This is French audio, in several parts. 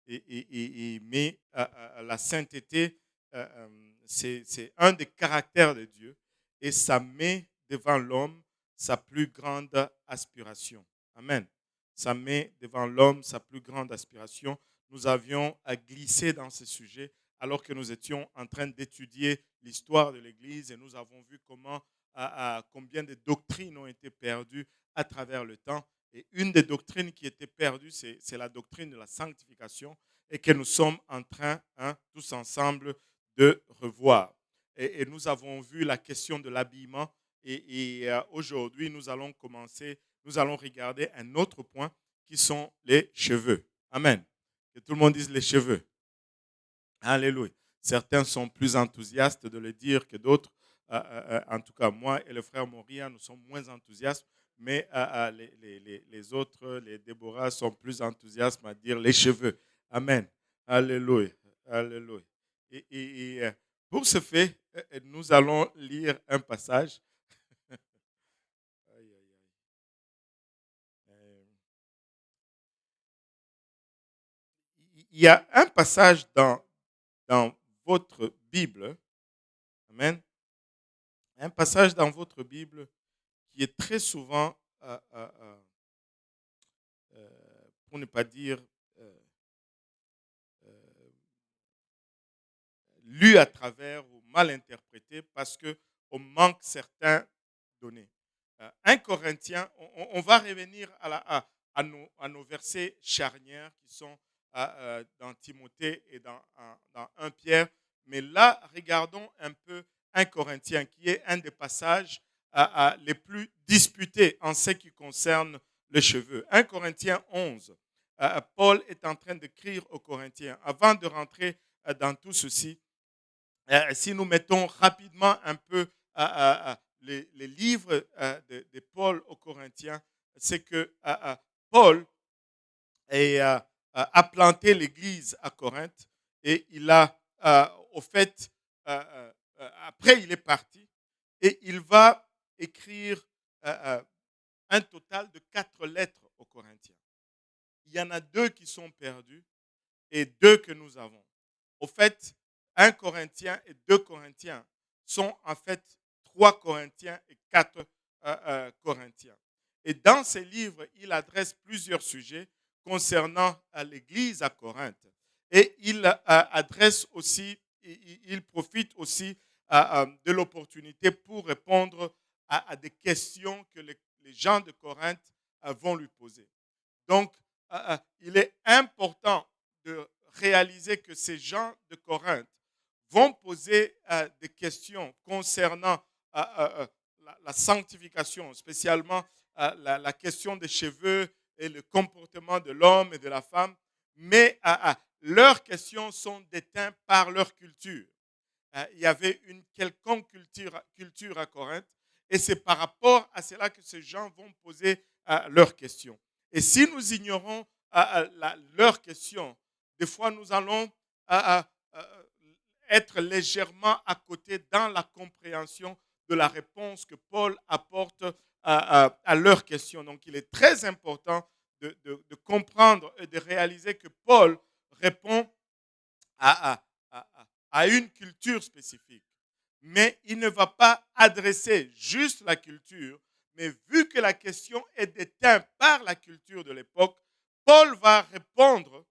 mais la sainteté, c'est un des caractères de Dieu et ça met devant l'homme sa plus grande aspiration. Amen. Ça met devant l'homme sa plus grande aspiration. Nous avions à glisser dans ce sujet alors que nous étions en train d'étudier l'histoire de l'Église et nous avons vu combien de doctrines ont été perdues à travers le temps. Et une des doctrines qui était perdue, c'est la doctrine de la sanctification et que nous sommes en train, tous ensemble, de revoir. Et nous avons vu la question de l'habillement et aujourd'hui, nous allons regarder un autre point qui sont les cheveux. Amen. Que tout le monde dise les cheveux. Alléluia. Certains sont plus enthousiastes de le dire que d'autres. En tout cas, moi et le frère Moria, nous sommes moins enthousiastes, mais les autres, les Déborah, sont plus enthousiastes à dire les cheveux. Amen. Alléluia. Alléluia. Et pour ce fait, nous allons lire un passage. Aïe, aïe, aïe. Il y a un passage dans votre Bible. Amen. Un passage dans votre Bible qui est très souvent, pour ne pas dire, euh, lu à travers ou mal interprété parce qu'on manque certains données. 1 Corinthiens, on va revenir à nos versets charnières qui sont dans Timothée et dans 1 Pierre. Mais là, regardons un peu 1 Corinthiens, qui est un des passages les plus disputés en ce qui concerne les cheveux. 1 Corinthiens 11, Paul est en train d'écrire aux Corinthiens. Avant de rentrer dans tout ceci, si nous mettons rapidement un peu les livres de Paul aux Corinthiens, c'est que Paul a planté l'église à Corinthe et il a, au fait, après il est parti et il va écrire un total de 4 lettres aux Corinthiens. Il y en a 2 qui sont perdues et 2 que nous avons. Au fait, 1 Corinthien et 2 Corinthiens sont en fait 3 Corinthiens et 4 Corinthiens. Et dans ces livres, il adresse plusieurs sujets concernant l'Église à Corinthe. Et il adresse aussi, il profite aussi de l'opportunité pour répondre à des questions que les gens de Corinthe vont lui poser. Donc, il est important de réaliser que ces gens de Corinthe vont poser des questions concernant la sanctification, spécialement la question des cheveux et le comportement de l'homme et de la femme, mais leurs questions sont déteintes par leur culture. Il y avait une quelconque culture à Corinthe, et c'est par rapport à cela que ces gens vont poser leurs questions. Et si nous ignorons leurs questions, des fois nous allons être légèrement à côté dans la compréhension de la réponse que Paul apporte à leurs questions. Donc il est très important de comprendre et de réaliser que Paul répond à une culture spécifique. Mais il ne va pas adresser juste la culture, mais vu que la question est déteinte par la culture de l'époque, Paul va répondre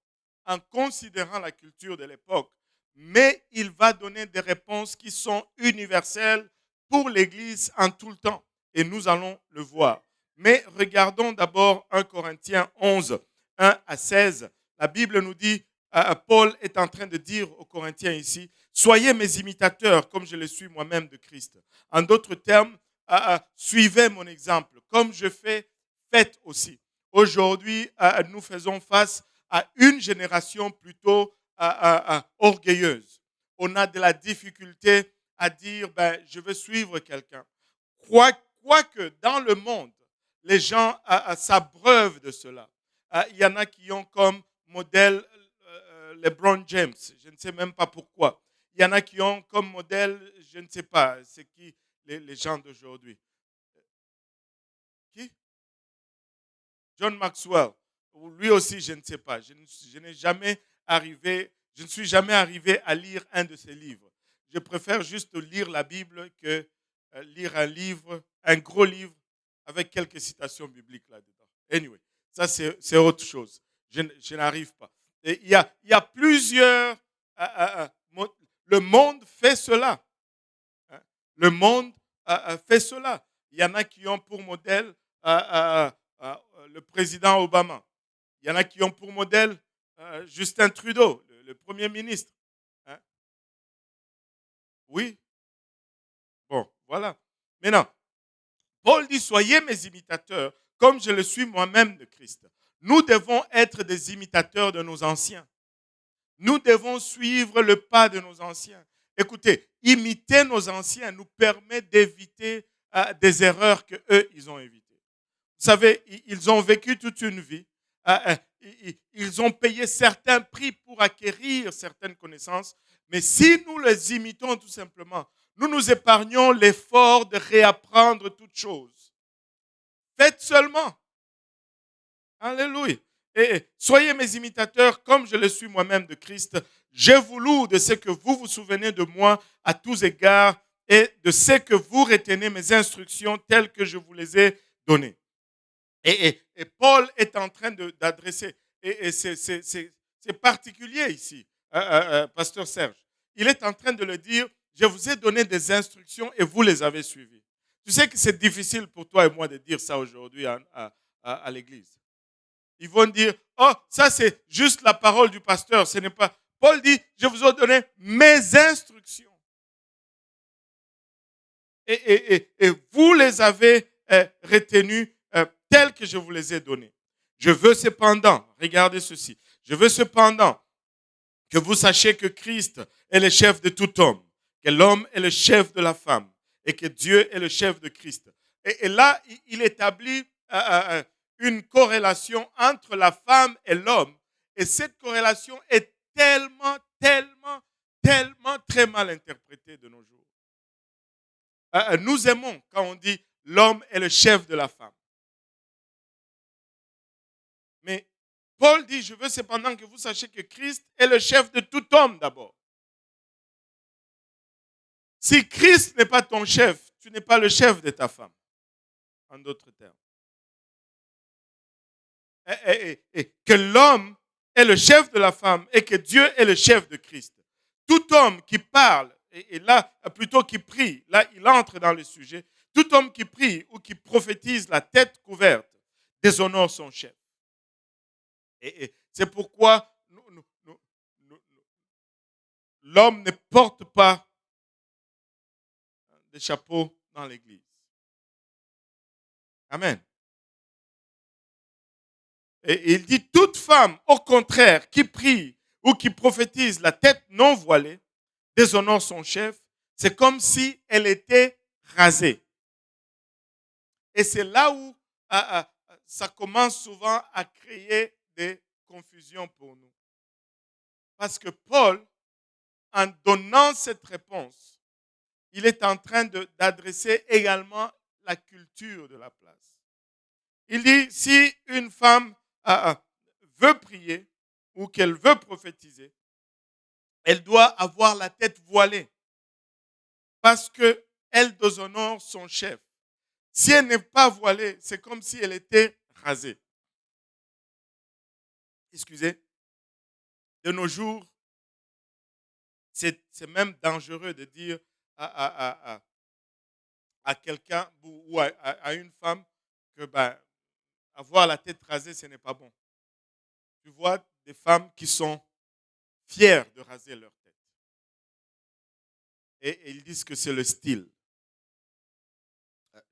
en considérant la culture de l'époque, mais il va donner des réponses qui sont universelles pour l'Église en tout le temps. Et nous allons le voir. Mais regardons d'abord 1 Corinthiens 11, 1 à 16. La Bible nous dit, Paul est en train de dire aux Corinthiens ici, soyez mes imitateurs comme je le suis moi-même de Christ. En d'autres termes, suivez mon exemple. Comme je fais, faites aussi. Aujourd'hui, nous faisons face à une génération plutôt orgueilleuse. On a de la difficulté à dire, je veux suivre quelqu'un. Quoique dans le monde, les gens s'abreuvent de cela. Il y en a qui ont comme modèle LeBron James. Je ne sais même pas pourquoi. Il y en a qui ont comme modèle, je ne sais pas, c'est qui les gens d'aujourd'hui. Qui? John Maxwell. Lui aussi, je ne sais pas. Je n'ai jamais je ne suis jamais arrivé à lire un de ses livres. Je préfère juste lire la Bible que lire un livre, un gros livre avec quelques citations bibliques là-dedans. Anyway, ça c'est autre chose. Je n'arrive pas. Et il y a plusieurs... le monde fait cela. Hein. Le monde fait cela. Il y en a qui ont pour modèle le président Obama. Il y en a qui ont pour modèle Justin Trudeau, le Premier ministre. Hein. Oui, bon, voilà. Maintenant, Paul dit, soyez mes imitateurs, comme je le suis moi-même de Christ. Nous devons être des imitateurs de nos anciens. Nous devons suivre le pas de nos anciens. Écoutez, imiter nos anciens nous permet d'éviter des erreurs qu'eux, ils ont évitées. Vous savez, ils ont vécu toute une vie. Ils ont payé certains prix pour acquérir certaines connaissances. Mais si nous les imitons tout simplement, nous nous épargnons l'effort de réapprendre toutes choses. Faites seulement. Alléluia. Et soyez mes imitateurs comme je le suis moi-même de Christ. Je vous loue de ce que vous vous souvenez de moi à tous égards et de ce que vous retenez mes instructions telles que je vous les ai données. Et Paul est en train d'adresser, et c'est particulier ici, Pasteur Serge. Il est en train de le dire, je vous ai donné des instructions et vous les avez suivies. Tu sais que c'est difficile pour toi et moi de dire ça aujourd'hui à l'église. Ils vont dire, oh, ça c'est juste la parole du pasteur, ce n'est pas... Paul dit, je vous ai donné mes instructions. Et vous les avez retenues telles que je vous les ai données. Je veux cependant, regardez ceci, je veux cependant que vous sachiez que Christ est le chef de tout homme, que l'homme est le chef de la femme et que Dieu est le chef de Christ. Et là, il établit une corrélation entre la femme et l'homme. Et cette corrélation est tellement très mal interprétée de nos jours. Nous aimons quand on dit l'homme est le chef de la femme. Mais Paul dit, je veux cependant que vous sachiez que Christ est le chef de tout homme d'abord. Si Christ n'est pas ton chef, tu n'es pas le chef de ta femme. En d'autres termes. Et que l'homme est le chef de la femme et que Dieu est le chef de Christ. Tout homme qui parle, et là, plutôt qui prie, là, il entre dans le sujet. Tout homme qui prie ou qui prophétise la tête couverte déshonore son chef. Et c'est pourquoi l'homme ne porte pas de chapeau dans l'église. Amen. Et il dit, toute femme, au contraire, qui prie ou qui prophétise la tête non voilée, déshonore son chef, c'est comme si elle était rasée. Et c'est là où ça commence souvent à créer des confusions pour nous. Parce que Paul, en donnant cette réponse, il est en train d'adresser également la culture de la place. Il dit, si une femme veut prier ou qu'elle veut prophétiser, elle doit avoir la tête voilée parce qu'elle déshonore son chef. Si elle n'est pas voilée, c'est comme si elle était rasée. Excusez. De nos jours, c'est même dangereux de dire à quelqu'un ou à une femme que avoir la tête rasée, ce n'est pas bon. Tu vois des femmes qui sont fières de raser leur tête. Et ils disent que c'est le style.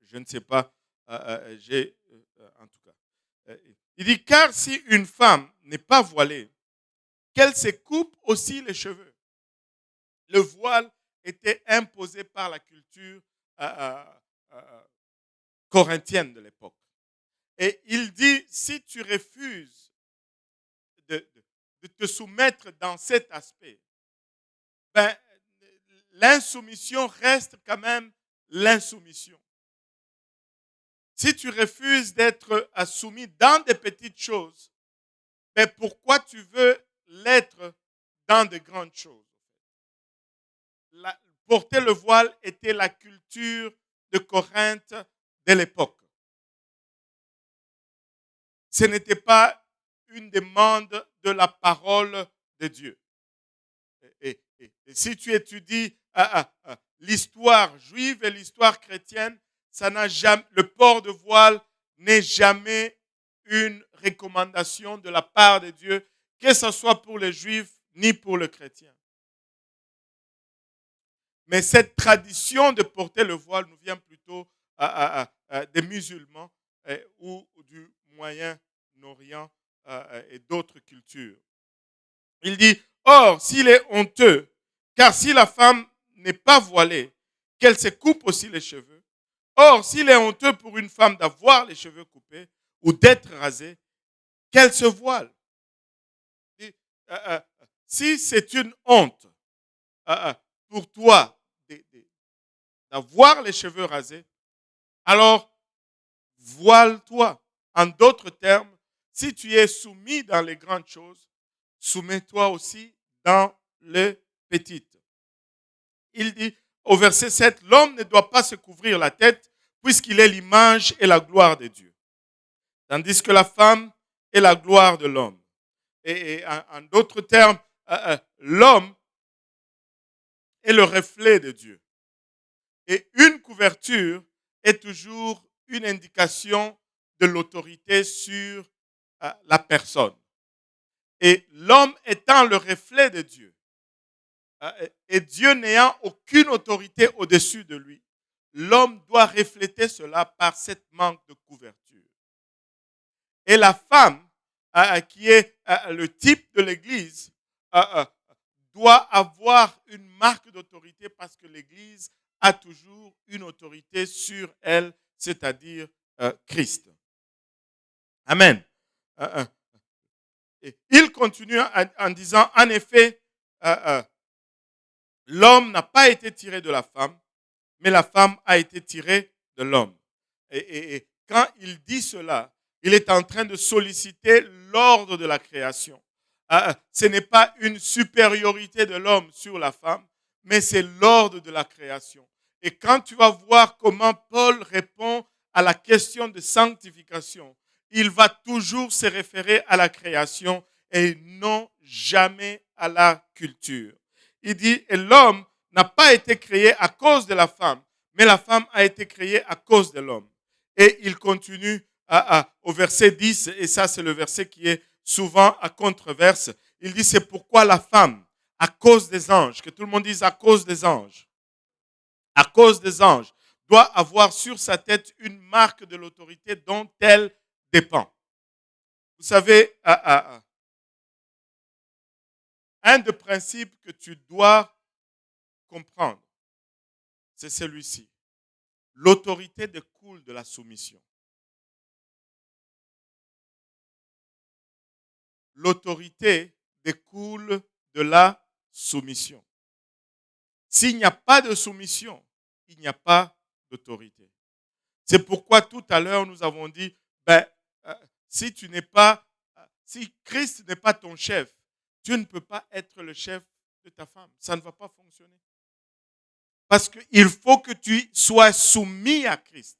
Je ne sais pas, en tout cas. Il dit, car si une femme n'est pas voilée, qu'elle se coupe aussi les cheveux. Le voile était imposé par la culture corinthienne de l'époque. Et il dit, si tu refuses de te soumettre dans cet aspect, l'insoumission reste quand même l'insoumission. Si tu refuses d'être soumis dans des petites choses, pourquoi tu veux l'être dans de grandes choses. Porter le voile était la culture de Corinthe de l'époque. Ce n'était pas une demande de la parole de Dieu. Et si tu étudies l'histoire juive et l'histoire chrétienne, le port de voile n'est jamais une recommandation de la part de Dieu, que ce soit pour les juifs ni pour les chrétiens. Mais cette tradition de porter le voile nous vient plutôt des musulmans ou du Moyen-Orient et d'autres cultures. Il dit, or, s'il est honteux, car si la femme n'est pas voilée, qu'elle se coupe aussi les cheveux. Or, s'il est honteux pour une femme d'avoir les cheveux coupés ou d'être rasée, qu'elle se voile. Si c'est une honte pour toi d'avoir les cheveux rasés, alors voile-toi. En d'autres termes, si tu es soumis dans les grandes choses, soumets-toi aussi dans les petites. Il dit au verset 7, l'homme ne doit pas se couvrir la tête puisqu'il est l'image et la gloire de Dieu. Tandis que la femme est la gloire de l'homme. Et en d'autres termes, l'homme est le reflet de Dieu. Et une couverture est toujours une indication de l'autorité sur la personne. Et l'homme étant le reflet de Dieu, et Dieu n'ayant aucune autorité au-dessus de lui, l'homme doit refléter cela par cette manque de couverture. Et la femme, qui est le type de l'Église, doit avoir une marque d'autorité parce que l'Église a toujours une autorité sur elle, c'est-à-dire Christ. Amen. Et il continue en disant, en effet, l'homme n'a pas été tiré de la femme, mais la femme a été tirée de l'homme. Et quand il dit cela, il est en train de solliciter l'ordre de la création. Ce n'est pas une supériorité de l'homme sur la femme, mais c'est l'ordre de la création. Et quand tu vas voir comment Paul répond à la question de sanctification, il va toujours se référer à la création et non jamais à la culture. Il dit, et l'homme n'a pas été créé à cause de la femme, mais la femme a été créée à cause de l'homme. Et il continue au verset 10, et ça c'est le verset qui est souvent à controverse. Il dit, c'est pourquoi la femme, à cause des anges, que tout le monde dise à cause des anges, à cause des anges, doit avoir sur sa tête une marque de l'autorité dont elle dépend. Vous savez, un des principes que tu dois comprendre, c'est celui-ci. L'autorité découle de la soumission. L'autorité découle de la soumission. S'il n'y a pas de soumission, il n'y a pas d'autorité. C'est pourquoi tout à l'heure nous avons dit, si Christ n'est pas ton chef, tu ne peux pas être le chef de ta femme. Ça ne va pas fonctionner. Parce qu'il faut que tu sois soumis à Christ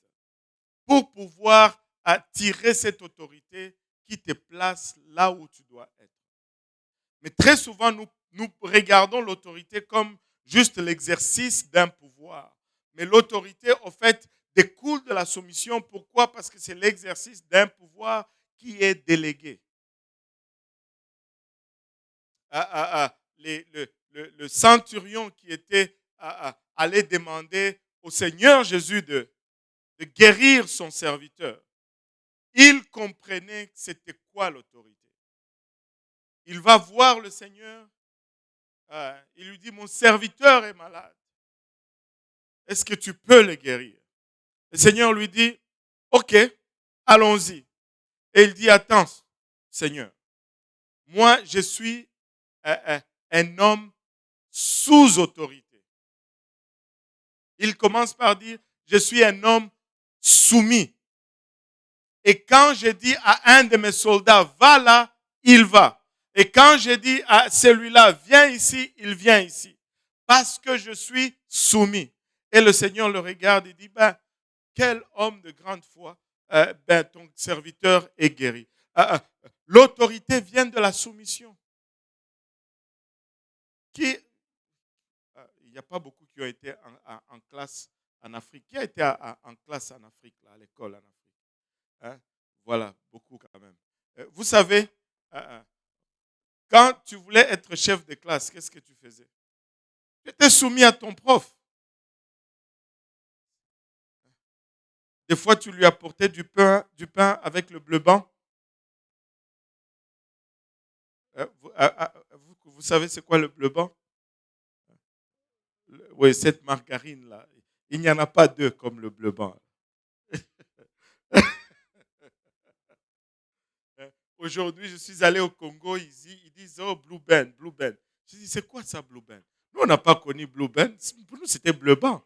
pour pouvoir attirer cette autorité qui te place là où tu dois être. Mais très souvent, nous regardons l'autorité comme juste l'exercice d'un pouvoir. Mais l'autorité, en fait, découle de la soumission. Pourquoi? Parce que c'est l'exercice d'un pouvoir qui est délégué. Le centurion qui était allé demander au Seigneur Jésus de guérir son serviteur, il comprenait c'était quoi l'autorité. Il va voir le Seigneur, il lui dit, mon serviteur est malade. Est-ce que tu peux le guérir? Le Seigneur lui dit, ok, allons-y. Et il dit, attends, Seigneur, moi je suis un homme sous autorité. Il commence par dire, je suis un homme soumis. Et quand je dis à un de mes soldats, va là, il va. Et quand je dis à celui-là, viens ici, il vient ici. Parce que je suis soumis. Et le Seigneur le regarde et dit, ben, quel homme de grande foi, ben, ton serviteur est guéri. L'autorité vient de la soumission. Il n'y a pas beaucoup qui ont été en classe en Afrique. Qui a été en classe en Afrique, là, à l'école en Afrique? Hein? Voilà, beaucoup quand même. Vous savez, quand tu voulais être chef de classe, qu'est-ce que tu faisais? Tu étais soumis à ton prof. Des fois, tu lui apportais du pain avec le bleu blanc. Vous savez c'est quoi le bleu blanc? Oui, cette margarine-là. Il n'y en a pas deux comme le bleu blanc. Aujourd'hui, je suis allé au Congo, ils disent, oh, Blue Band, Blue Band. Je dis, c'est quoi ça, Blue Band? Nous, on n'a pas connu Blue Band. Pour nous, c'était bleu blanc.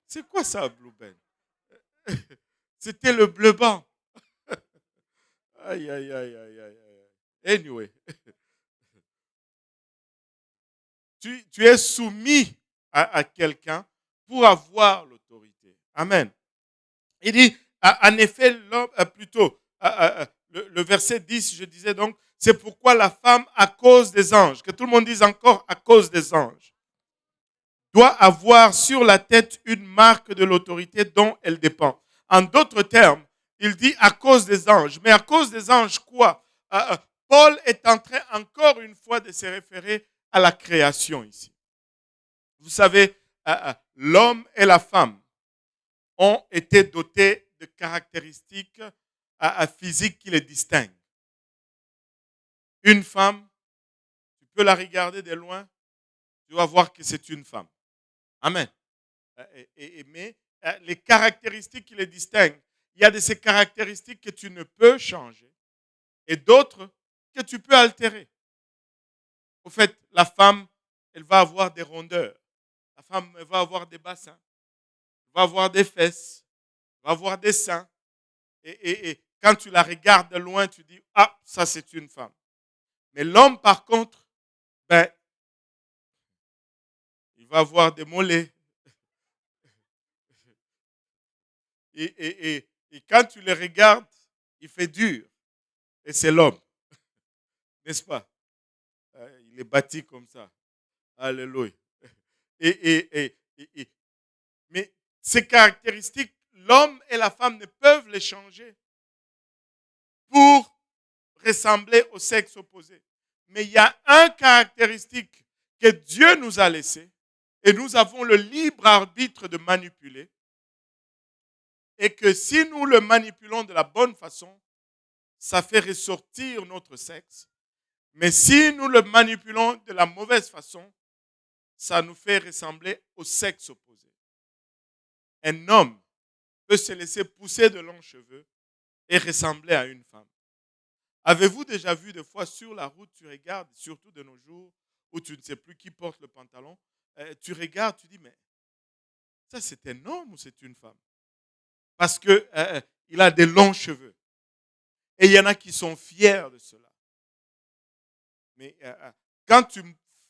C'est quoi ça, Blue Band? C'était le bleu blanc. Aïe, aïe, aïe, aïe, aïe. Anyway, tu es soumis à quelqu'un pour avoir l'autorité. Amen. Il dit, en effet, l'homme, plutôt, le verset 10, je disais donc, c'est pourquoi la femme, à cause des anges, que tout le monde dise encore, à cause des anges, doit avoir sur la tête une marque de l'autorité dont elle dépend. En d'autres termes, il dit à cause des anges. Mais à cause des anges, quoi? Paul est en train encore une fois de se référer à la création ici. Vous savez, l'homme et la femme ont été dotés de caractéristiques physiques qui les distinguent. Une femme, tu peux la regarder de loin, tu vas voir que c'est une femme. Amen. Mais les caractéristiques qui les distinguent, il y a de ces caractéristiques que tu ne peux changer et d'autres que tu peux altérer. Au fait, la femme, elle va avoir des rondeurs. La femme, elle va avoir des bassins. Elle va avoir des fesses. Elle va avoir des seins. Et quand tu la regardes de loin, tu dis, ah, ça c'est une femme. Mais l'homme, par contre, ben, il va avoir des mollets. Et quand tu le regardes, il fait dur. Et c'est l'homme. N'est-ce pas? Il est bâti comme ça. Alléluia. Mais ces caractéristiques, l'homme et la femme ne peuvent les changer pour ressembler au sexe opposé. Mais il y a un caractéristique que Dieu nous a laissé et nous avons le libre arbitre de manipuler. Et que si nous le manipulons de la bonne façon, ça fait ressortir notre sexe. Mais si nous le manipulons de la mauvaise façon, ça nous fait ressembler au sexe opposé. Un homme peut se laisser pousser de longs cheveux et ressembler à une femme. Avez-vous déjà vu des fois sur la route, tu regardes, surtout de nos jours, où tu ne sais plus qui porte le pantalon, tu regardes, tu dis, mais ça c'est un homme ou c'est une femme? Parce qu'il a des longs cheveux. Et il y en a qui sont fiers de cela. Mais quand tu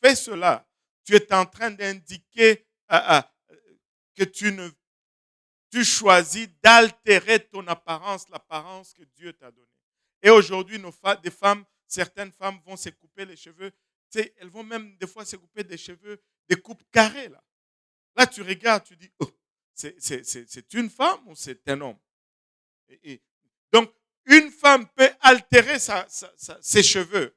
fais cela, tu es en train d'indiquer que tu choisis d'altérer ton apparence, l'apparence que Dieu t'a donnée. Et aujourd'hui, des femmes, certaines femmes vont se couper les cheveux. Tu sais, elles vont même des fois se couper des cheveux, des coupes carrées. Là tu regardes, tu dis, oh, c'est une femme ou c'est un homme? Donc, une femme peut altérer ses cheveux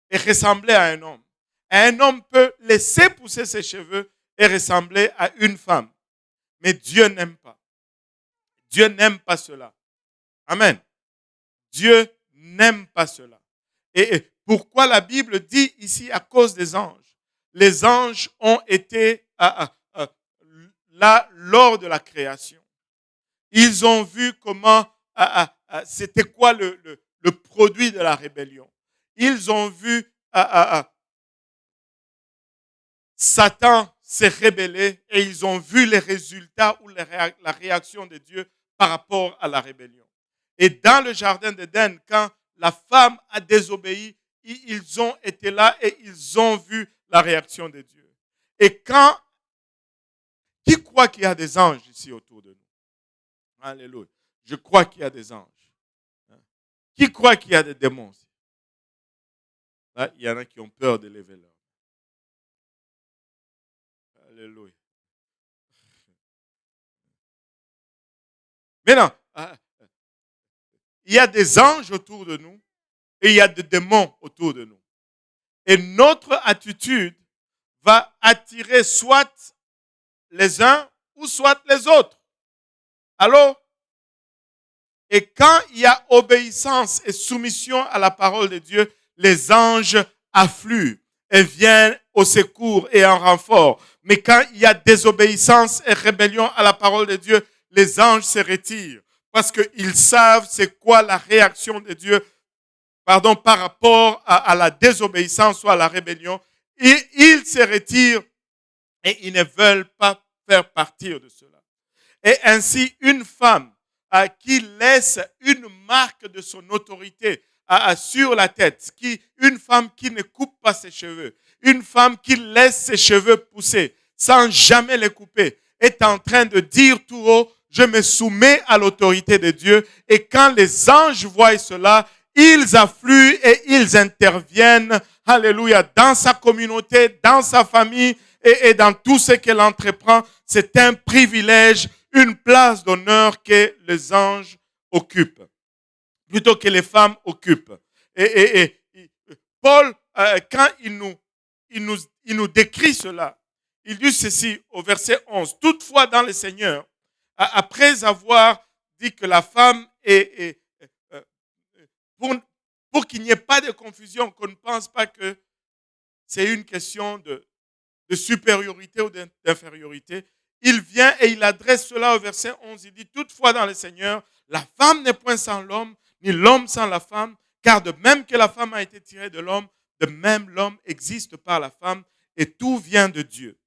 et ressembler à un homme. Et un homme peut laisser pousser ses cheveux et ressembler à une femme. Mais Dieu n'aime pas. Dieu n'aime pas cela. Amen. Dieu n'aime pas cela. Et pourquoi la Bible dit ici à cause des anges? Les anges ont été là lors de la création. Ils ont vu comment c'était quoi le produit de la rébellion. Ils ont vu Satan s'est rébellé et ils ont vu les résultats ou la réaction de Dieu par rapport à la rébellion. Et dans le jardin d'Éden, quand la femme a désobéi, ils ont été là et ils ont vu la réaction de Dieu. Et qui croit qu'il y a des anges ici autour de nous? Alléluia. Je crois qu'il y a des anges. Qui croit qu'il y a des démons? Là, il y en a qui ont peur de lever leur main. Alléluia. Maintenant, il y a des anges autour de nous et il y a des démons autour de nous. Et notre attitude va attirer soit les uns ou soit les autres. Allô? Et quand il y a obéissance et soumission à la parole de Dieu, les anges affluent et viennent au secours et en renfort. Mais quand il y a désobéissance et rébellion à la parole de Dieu, les anges se retirent parce qu'ils savent c'est quoi la réaction de Dieu par rapport à la désobéissance ou à la rébellion. Et ils se retirent et ils ne veulent pas faire partir de cela. Et ainsi, une femme qui laisse une marque de son autorité sur la tête, une femme qui ne coupe pas ses cheveux, une femme qui laisse ses cheveux pousser sans jamais les couper, est en train de dire tout haut, je me soumets à l'autorité de Dieu. Et quand les anges voient cela, ils affluent et ils interviennent, alléluia, dans sa communauté, dans sa famille et dans tout ce qu'elle entreprend. C'est un privilège, une place d'honneur que les anges occupent, plutôt que les femmes occupent. Et Paul, quand il nous décrit cela, il dit ceci au verset 11. Toutefois, dans le Seigneur, après avoir dit que la femme est pour qu'il n'y ait pas de confusion, qu'on ne pense pas que c'est une question de supériorité ou d'infériorité, il vient et il adresse cela au verset 11. Il dit, toutefois dans le Seigneur, la femme n'est point sans l'homme, ni l'homme sans la femme, car de même que la femme a été tirée de l'homme, de même l'homme existe par la femme, et tout vient de Dieu.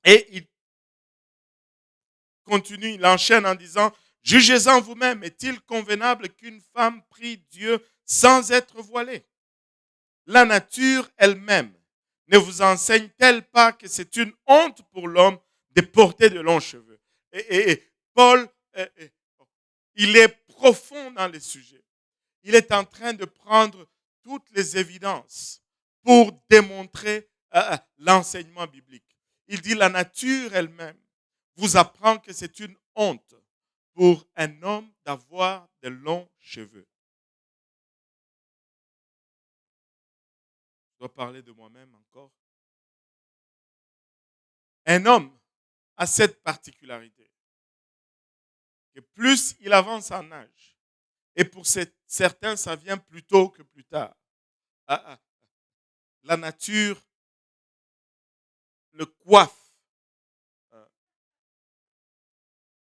Et il continue, il enchaîne en disant, jugez-en vous-même, est-il convenable qu'une femme prie Dieu sans être voilée? La nature elle-même ne vous enseigne-t-elle pas que c'est une honte pour l'homme de porter de longs cheveux? Et Paul, il est profond dans le sujet. Il est en train de prendre toutes les évidences pour démontrer l'enseignement biblique. Il dit la nature elle-même vous apprend que c'est une honte pour un homme d'avoir de longs cheveux. Je dois parler de moi-même encore. Un homme a cette particularité que plus il avance en âge, et pour certains, ça vient plus tôt que plus tard, la nature le coiffe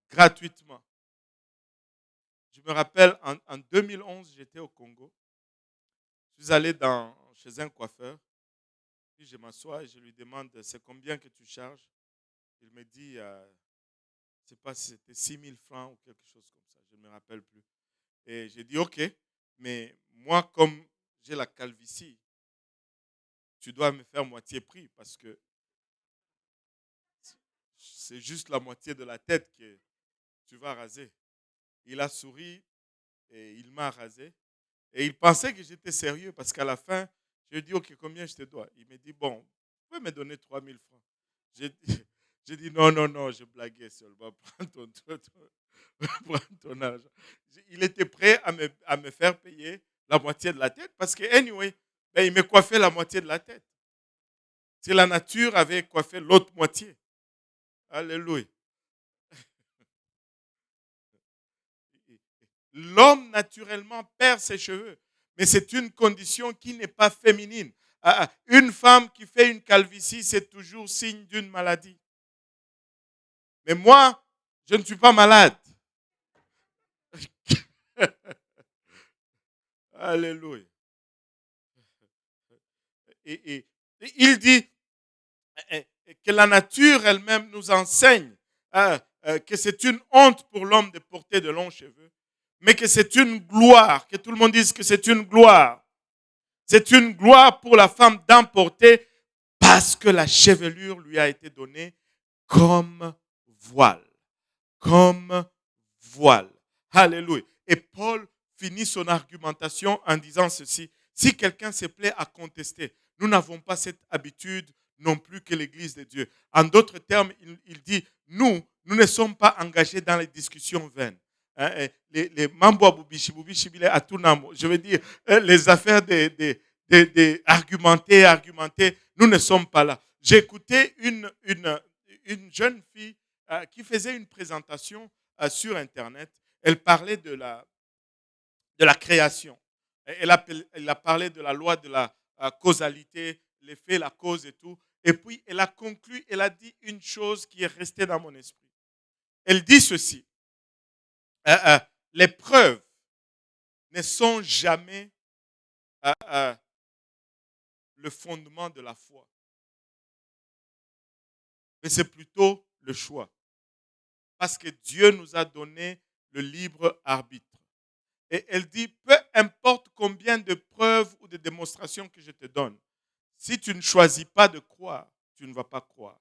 gratuitement. Je me rappelle, en 2011, j'étais au Congo. Je suis allé chez un coiffeur. Puis je m'assois et je lui demande, c'est combien que tu charges? Il me dit, je ne sais pas si c'était 6 000 francs ou quelque chose comme ça. Je ne me rappelle plus. Et j'ai dit, OK, mais moi, comme j'ai la calvitie, tu dois me faire moitié prix parce que c'est juste la moitié de la tête que tu vas raser. Il a souri et il m'a rasé. Et il pensait que j'étais sérieux parce qu'à la fin, je lui ai dit, OK, combien je te dois? Il me dit, bon, vous pouvez me donner 3 000 francs. J'ai dit, non, non, non, je blaguais seulement. Prends ton argent. Il était prêt à me faire payer la moitié de la tête parce que, anyway, il me coiffait la moitié de la tête. Si la nature avait coiffé l'autre moitié. Alléluia. L'homme, naturellement, perd ses cheveux. Mais c'est une condition qui n'est pas féminine. Une femme qui fait une calvitie, c'est toujours signe d'une maladie. Mais moi, je ne suis pas malade. Alléluia. Et il dit que la nature elle-même nous enseigne que c'est une honte pour l'homme de porter de longs cheveux, mais que c'est une gloire, que tout le monde dise que c'est une gloire. C'est une gloire pour la femme d'emporter parce que la chevelure lui a été donnée comme voile. Comme voile. Alléluia. Et Paul finit son argumentation en disant ceci. Si quelqu'un se plaît à contester, nous n'avons pas cette habitude non plus que l'Église de Dieu. En d'autres termes, il dit, nous ne sommes pas engagés dans les discussions vaines. Hein, les mambo bubishi bile à tout namo. Je veux dire, les affaires argumenter, nous ne sommes pas là. J'ai écouté une jeune fille qui faisait une présentation sur Internet. Elle parlait de la création. Elle a parlé de la loi de la causalité, l'effet, la cause et tout. Et puis, elle a conclu, elle a dit une chose qui est restée dans mon esprit. Elle dit ceci. Les preuves ne sont jamais le fondement de la foi. Mais c'est plutôt le choix. Parce que Dieu nous a donné le libre arbitre. Et elle dit, peu importe combien de preuves ou de démonstrations que je te donne, si tu ne choisis pas de croire, tu ne vas pas croire.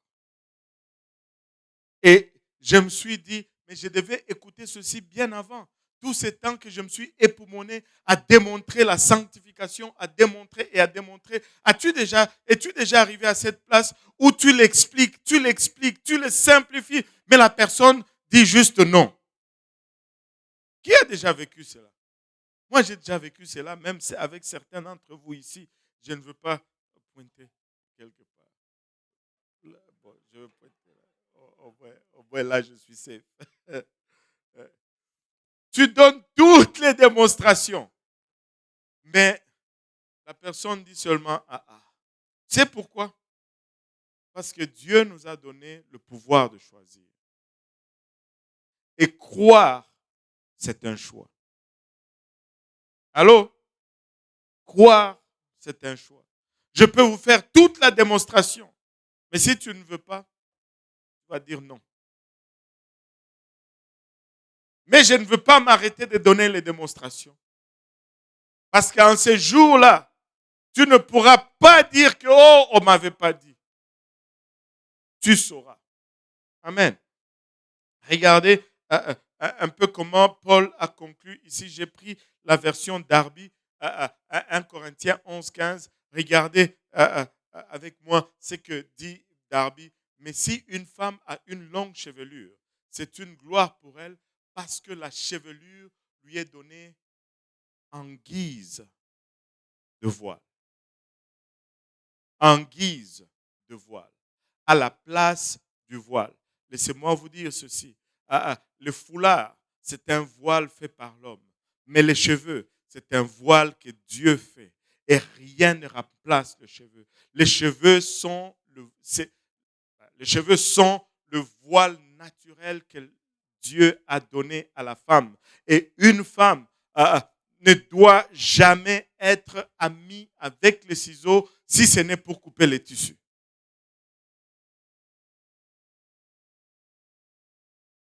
Et je me suis dit, mais je devais écouter ceci bien avant. Tout ce temps que je me suis époumoné à démontrer la sanctification, à démontrer et à démontrer. Es-tu déjà arrivé à cette place où tu l'expliques, tu le simplifies, mais la personne dit juste non? Qui a déjà vécu cela? Moi, j'ai déjà vécu cela, même avec certains d'entre vous ici. Je ne veux pas pointer quelque part. Là, bon, je veux pointer là. Au moins, là, je suis safe. Tu donnes toutes les démonstrations. Mais la personne dit seulement ah. C'est pourquoi? Parce que Dieu nous a donné le pouvoir de choisir. Et croire, c'est un choix. Allô? Croire, c'est un choix. Je peux vous faire toute la démonstration. Mais si tu ne veux pas, tu vas dire non. Mais je ne veux pas m'arrêter de donner les démonstrations. Parce qu'en ces jours-là, tu ne pourras pas dire que, oh, on ne m'avait pas dit. Tu sauras. Amen. Regardez un peu comment Paul a conclu. Ici, j'ai pris la version Darby, 1 Corinthiens 11, 15. Regardez avec moi ce que dit Darby. Mais si une femme a une longue chevelure, c'est une gloire pour elle parce que la chevelure lui est donnée en guise de voile. En guise de voile. À la place du voile. Laissez-moi vous dire ceci. Le foulard, c'est un voile fait par l'homme. Mais les cheveux, c'est un voile que Dieu fait. Et rien ne remplace le cheveu. Les cheveux sont le voile naturel que Dieu a donné à la femme. Et une femme ne doit jamais être amie avec les ciseaux si ce n'est pour couper les tissus.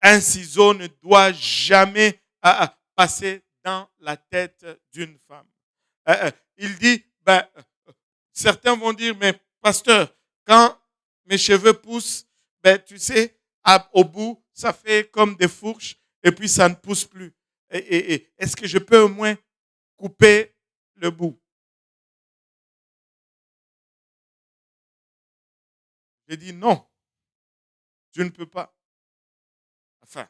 Un ciseau ne doit jamais passer dans la tête d'une femme. Il dit, certains vont dire, mais pasteur, quand mes cheveux poussent, tu sais, au bout, ça fait comme des fourches et puis ça ne pousse plus. Est-ce que je peux au moins couper le bout? Je dis non, je ne peux pas. Enfin,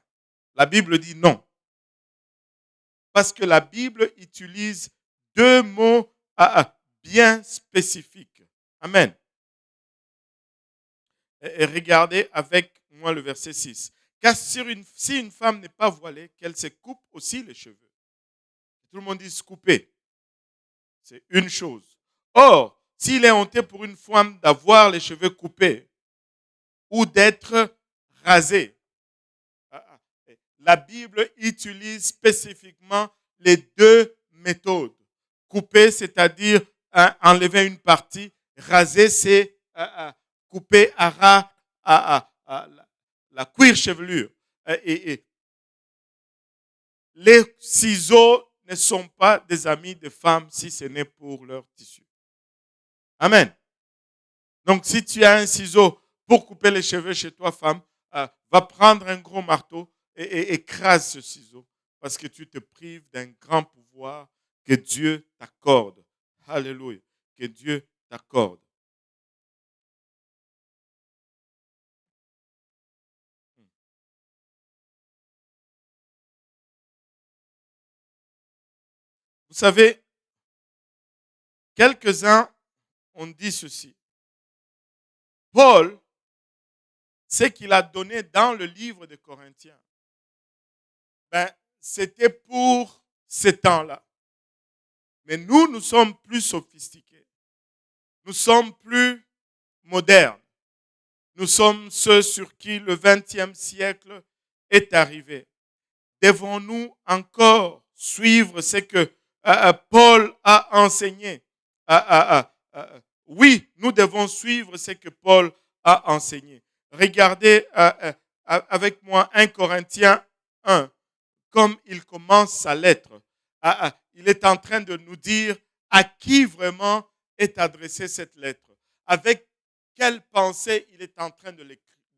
la Bible dit non. Parce que la Bible utilise deux mots bien spécifiques. Amen. Et regardez avec moi le verset 6. Car si une femme n'est pas voilée, qu'elle se coupe aussi les cheveux. Tout le monde dit se couper. C'est une chose. Or, s'il est honteux pour une femme d'avoir les cheveux coupés ou d'être rasée, la Bible utilise spécifiquement les deux méthodes. Couper, c'est-à-dire enlever une partie. Raser, c'est couper à ras la cuir chevelure. Les ciseaux ne sont pas des amis de femmes si ce n'est pour leur tissu. Amen. Donc, si tu as un ciseau pour couper les cheveux chez toi, femme, va prendre un gros marteau et écrase ce ciseau parce que tu te prives d'un grand pouvoir que Dieu t'accorde. Alléluia. Que Dieu t'accorde. Vous savez, quelques-uns ont dit ceci. Paul, ce qu'il a donné dans le livre de Corinthiens, ben, c'était pour ces temps-là. Mais nous, nous sommes plus sophistiqués. Nous sommes plus modernes. Nous sommes ceux sur qui le XXe siècle est arrivé. Devons-nous encore suivre ce que Paul a enseigné? Oui, nous devons suivre ce que Paul a enseigné. Regardez avec moi 1 Corinthiens 1, comme il commence sa lettre. Il est en train de nous dire à qui vraiment est adressée cette lettre. Avec quelle pensée il est en train de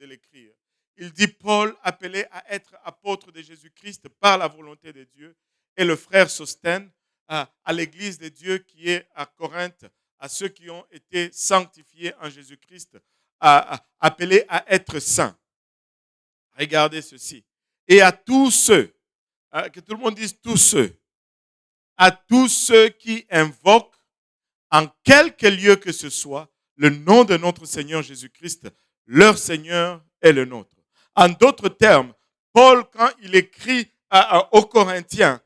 l'écrire. Il dit Paul, appelé à être apôtre de Jésus-Christ par la volonté de Dieu, et le frère Sostène à l'église de Dieu qui est à Corinthe, à ceux qui ont été sanctifiés en Jésus-Christ, appelés à être saints. Regardez ceci. Et à tous ceux, que tout le monde dise tous ceux, à tous ceux qui invoquent en quelque lieu que ce soit le nom de notre Seigneur Jésus-Christ, leur Seigneur est le nôtre. En d'autres termes, Paul, quand il écrit aux Corinthiens,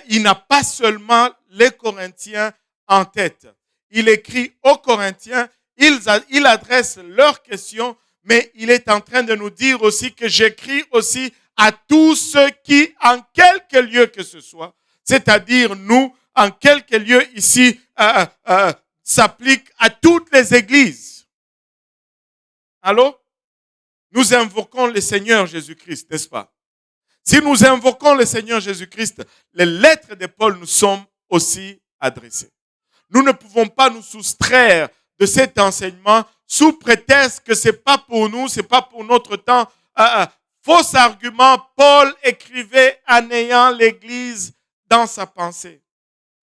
il n'a pas seulement les Corinthiens en tête. Il écrit aux Corinthiens, il adresse leurs questions, mais il est en train de nous dire aussi que j'écris aussi à tous ceux qui, en quelque lieu que ce soit, c'est-à-dire nous, en quelque lieu ici, s'applique à toutes les églises. Allô? Nous invoquons le Seigneur Jésus-Christ, n'est-ce pas? Si nous invoquons le Seigneur Jésus-Christ, les lettres de Paul nous sont aussi adressées. Nous ne pouvons pas nous soustraire de cet enseignement sous prétexte que c'est pas pour nous, c'est pas pour notre temps. Faux argument, Paul écrivait en ayant l'Église dans sa pensée.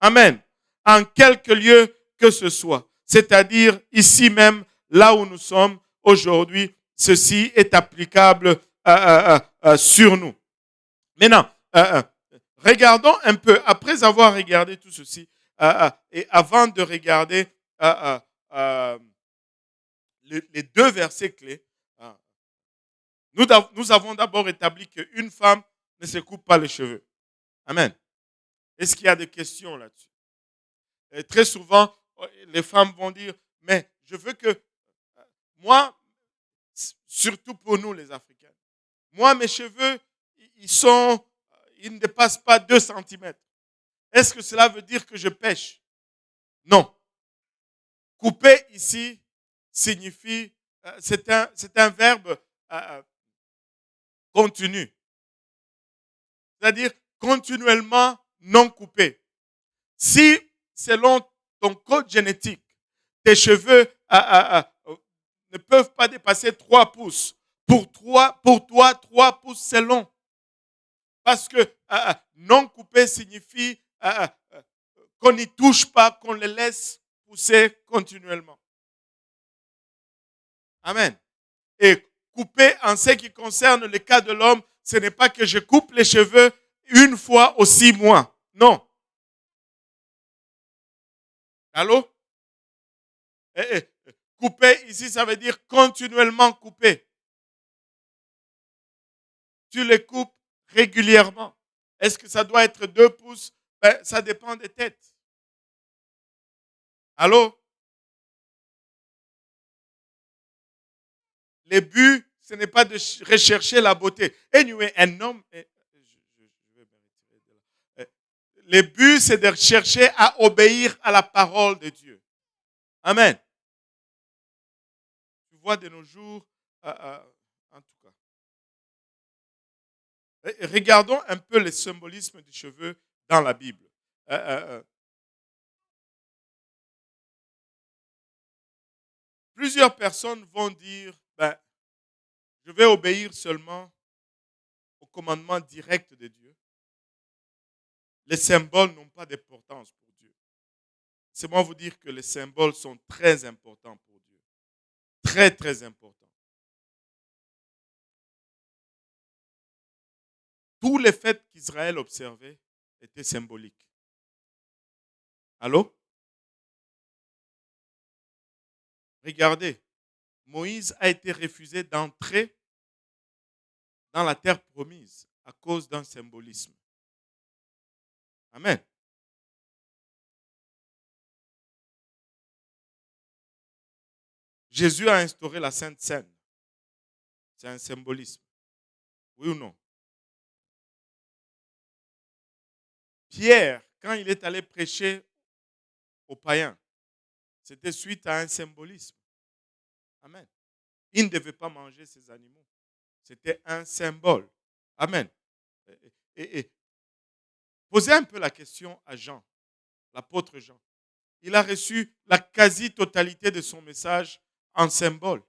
Amen. En quelque lieu que ce soit. C'est-à-dire ici même, là où nous sommes aujourd'hui, ceci est applicable sur nous. Maintenant, regardons un peu, après avoir regardé tout ceci, et avant de regarder les deux versets clés, nous avons d'abord établi qu'une femme ne se coupe pas les cheveux. Amen. Est-ce qu'il y a des questions là-dessus? Et très souvent, les femmes vont dire, mais je veux que, moi, surtout pour nous les Africains, moi, mes cheveux, ils ne dépassent pas 2 centimètres. Est-ce que cela veut dire que je pêche? Non. Couper ici signifie, c'est un verbe continu. C'est-à-dire continuellement non coupé. Si, selon ton code génétique, tes cheveux ne peuvent pas dépasser 3 pouces, pour toi, 3 pouces, c'est long. Parce que non coupé signifie qu'on n'y touche pas, qu'on les laisse pousser continuellement. Amen. Et couper en ce qui concerne le cas de l'homme, ce n'est pas que je coupe les cheveux une fois aux 6 mois. Non. Allô? Couper ici, ça veut dire continuellement couper. Tu les coupes régulièrement. Est-ce que ça doit être 2 pouces? Ça dépend des têtes. Allô? Le but, ce n'est pas de rechercher la beauté. Anyway, un homme... Le but, c'est de chercher à obéir à la parole de Dieu. Amen. Tu vois de nos jours, en tout cas. Regardons un peu le symbolisme des cheveux dans la Bible. Plusieurs personnes vont dire, ben, je vais obéir seulement au commandement direct de Dieu. Les symboles n'ont pas d'importance pour Dieu. C'est moi vous dire que les symboles sont très importants pour Dieu. Très, très importants. Tous les fêtes qu'Israël observait étaient symboliques. Allô? Regardez, Moïse a été refusé d'entrer dans la terre promise à cause d'un symbolisme. Amen. Jésus a instauré la Sainte Seine. C'est un symbolisme. Oui ou non? Pierre, quand il est allé prêcher aux païens, c'était suite à un symbolisme. Amen. Il ne devait pas manger ces animaux. C'était un symbole. Amen. Et posez un peu la question à Jean, l'apôtre Jean. Il a reçu la quasi-totalité de son message en symbole.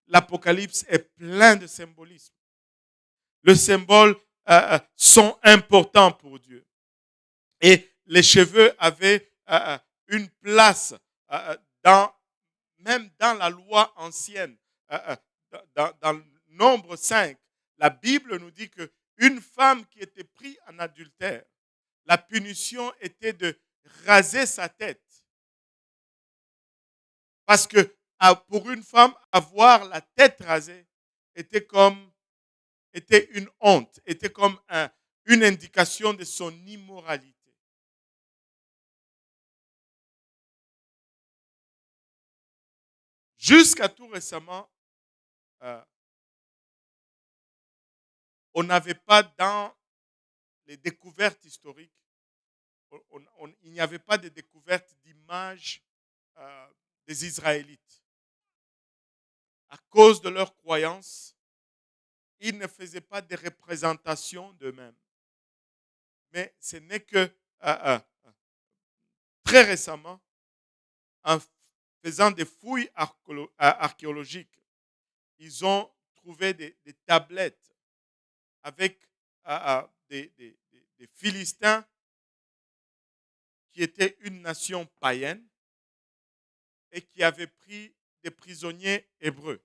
L'Apocalypse est plein de symbolisme. Les symboles sont importants pour Dieu. Et les cheveux avaient une place même dans la loi ancienne. Dans le Nombre 5, la Bible nous dit qu'une femme qui était prise en adultère, la punition était de raser sa tête. Parce que pour une femme, avoir la tête rasée était une honte, était comme une indication de son immoralité. Jusqu'à tout récemment, on n'avait pas dans les découvertes historiques, il n'y avait pas de découverte d'images des Israélites. À cause de leurs croyances, ils ne faisaient pas de représentation d'eux-mêmes. Mais ce n'est que très récemment, en faisant des fouilles archéologiques, ils ont trouvé des tablettes avec des Philistins qui étaient une nation païenne et qui avaient pris des prisonniers hébreux.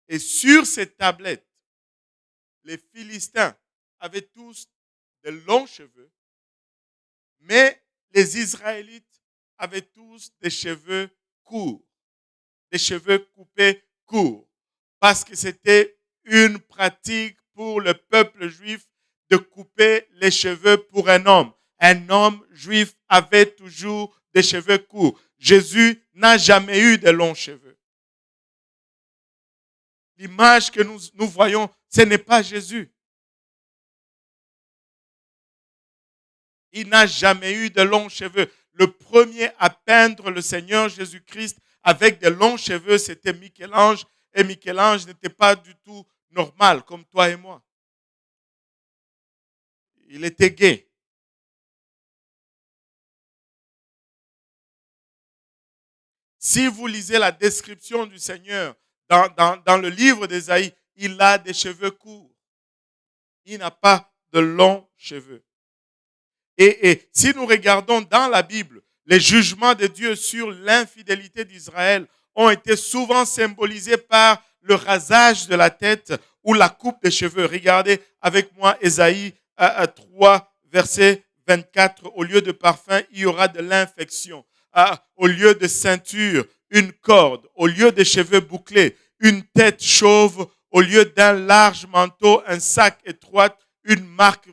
Et sur ces tablettes, les Philistins avaient tous de longs cheveux, mais les Israélites avaient tous des cheveux courts, des cheveux coupés courts, parce que c'était une pratique pour le peuple juif de couper les cheveux pour un homme. Un homme juif avait toujours des cheveux courts. Jésus n'a jamais eu de longs cheveux. L'image que nous voyons, ce n'est pas Jésus. Il n'a jamais eu de longs cheveux. Le premier à peindre le Seigneur Jésus-Christ avec de longs cheveux, c'était Michel-Ange. Et Michel-Ange n'était pas du tout normal comme toi et moi. Il était gay. Si vous lisez la description du Seigneur dans le livre d'Ésaïe, il a des cheveux courts. Il n'a pas de longs cheveux. Et si nous regardons dans la Bible, les jugements de Dieu sur l'infidélité d'Israël ont été souvent symbolisés par le rasage de la tête ou la coupe des cheveux. Regardez avec moi Ésaïe 3, verset 24. Au lieu de parfum, il y aura de l'infection. Au lieu de ceinture, une corde. Au lieu de cheveux bouclés, une tête chauve. Au lieu d'un large manteau, un sac étroit, une marque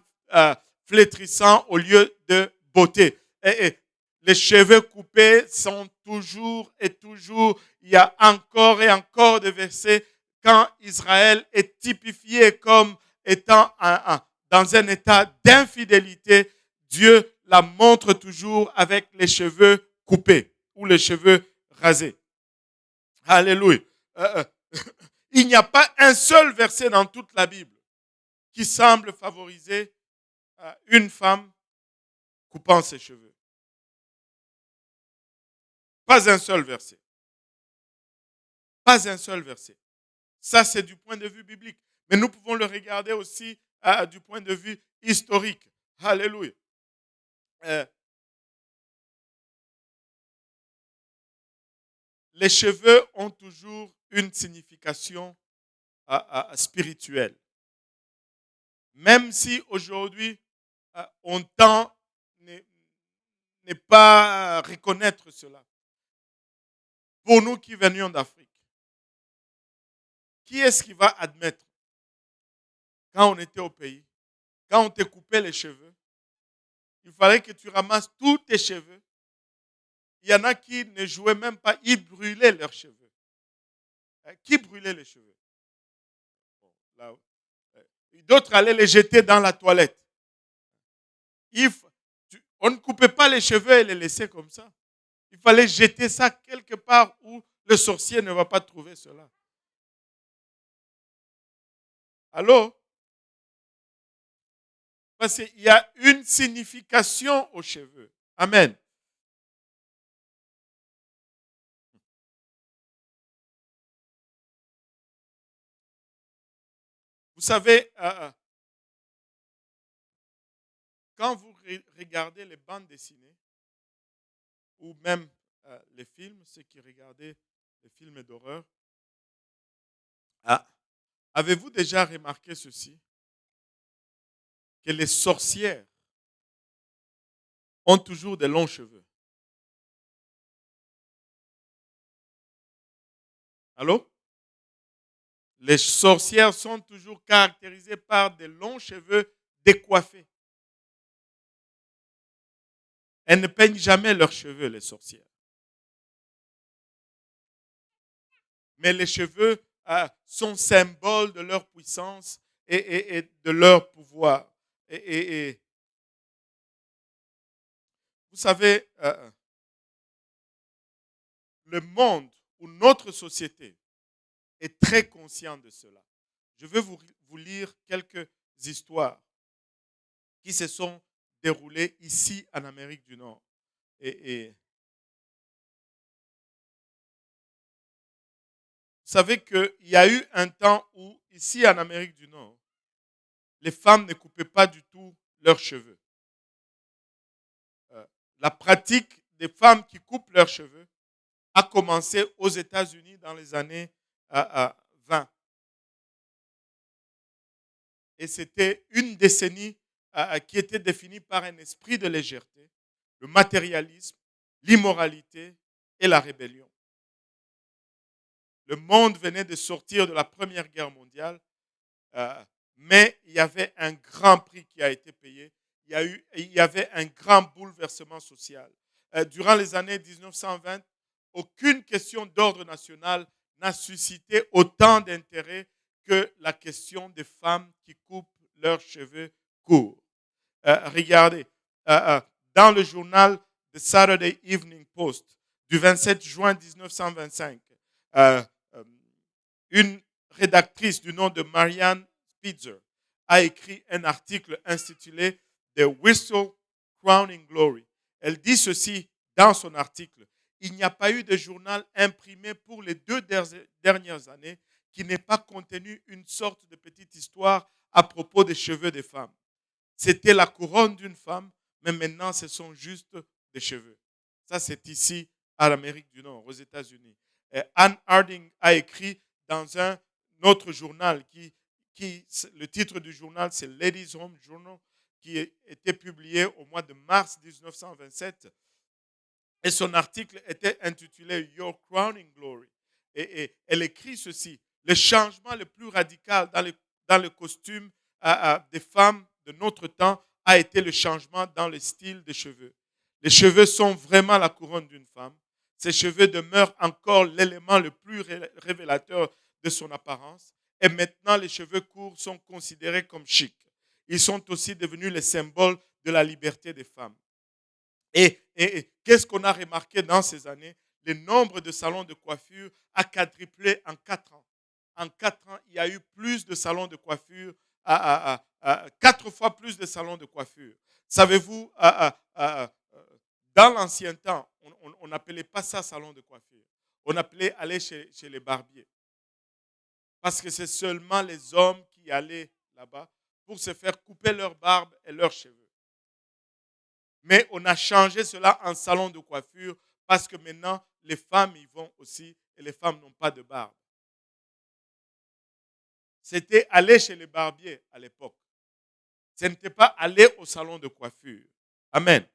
flétrissant au lieu de beauté. Et les cheveux coupés sont toujours et toujours, il y a encore et encore de versets quand Israël est typifié comme étant dans un état d'infidélité, Dieu la montre toujours avec les cheveux coupés ou les cheveux rasés. Alléluia. Il n'y a pas un seul verset dans toute la Bible qui semble favoriser une femme coupant ses cheveux. Pas un seul verset. Pas un seul verset. Ça, c'est du point de vue biblique. Mais nous pouvons le regarder aussi du point de vue historique. Alléluia. Euh, les cheveux ont toujours une signification spirituelle. Même si aujourd'hui, on tend n'est pas à reconnaître cela. Pour nous qui venions d'Afrique, qui est-ce qui va admettre quand on était au pays, quand on te coupait les cheveux, il fallait que tu ramasses tous tes cheveux. Il y en a qui ne jouaient même pas, ils brûlaient leurs cheveux. Qui brûlait les cheveux? Bon, là, d'autres allaient les jeter dans la toilette. On ne coupait pas les cheveux et les laissait comme ça. Il fallait jeter ça quelque part où le sorcier ne va pas trouver cela. Allô? Parce qu'il y a une signification aux cheveux. Amen. Vous savez, quand vous regardez les bandes dessinées, ou même les films, ceux qui regardaient les films d'horreur, avez-vous déjà remarqué ceci? Que les sorcières ont toujours de longs cheveux. Allô? Les sorcières sont toujours caractérisées par de longs cheveux décoiffés. Elles ne peignent jamais leurs cheveux, les sorcières. Mais les cheveux sont symboles de leur puissance et de leur pouvoir. Et vous savez, le monde ou notre société est très conscient de cela. Je vais vous lire quelques histoires qui se sont déroulées ici en Amérique du Nord. Et vous savez qu'il y a eu un temps où, ici en Amérique du Nord, les femmes ne coupaient pas du tout leurs cheveux. La pratique des femmes qui coupent leurs cheveux a commencé aux États-Unis dans les années 20. Et c'était une décennie qui était définie par un esprit de légèreté, le matérialisme, l'immoralité et la rébellion. Le monde venait de sortir de la Première Guerre mondiale, mais il y avait un grand prix qui a été payé. Il y avait un grand bouleversement social. Durant les années 1920, aucune question d'ordre national n'a suscité autant d'intérêt que la question des femmes qui coupent leurs cheveux courts. Regardez, dans le journal The Saturday Evening Post du 27 juin 1925, une rédactrice du nom de Marianne Spitzer a écrit un article intitulé The Whistle Crowning Glory. Elle dit ceci dans son article: il n'y a pas eu de journal imprimé pour les 2 dernières années qui n'ait pas contenu une sorte de petite histoire à propos des cheveux des femmes. C'était la couronne d'une femme, mais maintenant ce sont juste des cheveux. Ça, c'est ici à l'Amérique du Nord, aux États-Unis. Anne Harding a écrit dans un autre journal le titre du journal, c'est Ladies Home Journal, qui était publié au mois de mars 1927. Et son article était intitulé Your Crowning Glory. Et elle écrit ceci: le changement le plus radical dans le costume des femmes de notre temps a été le changement dans le style des cheveux. Les cheveux sont vraiment la couronne d'une femme. Ces cheveux demeurent encore l'élément le plus révélateur de son apparence. Et maintenant, les cheveux courts sont considérés comme chics. Ils sont aussi devenus les symboles de la liberté des femmes. Et qu'est-ce qu'on a remarqué dans ces années? Le nombre de salons de coiffure a quadruplé en 4 ans. En 4 ans, il y a eu plus de salons de coiffure, 4 fois plus de salons de coiffure. Savez-vous, dans l'ancien temps, on n'appelait pas ça salon de coiffure. On appelait aller chez les barbiers. Parce que c'est seulement les hommes qui allaient là-bas pour se faire couper leur barbe et leurs cheveux. Mais on a changé cela en salon de coiffure parce que maintenant, les femmes y vont aussi et les femmes n'ont pas de barbe. C'était aller chez les barbiers à l'époque. Ce n'était pas aller au salon de coiffure. Amen.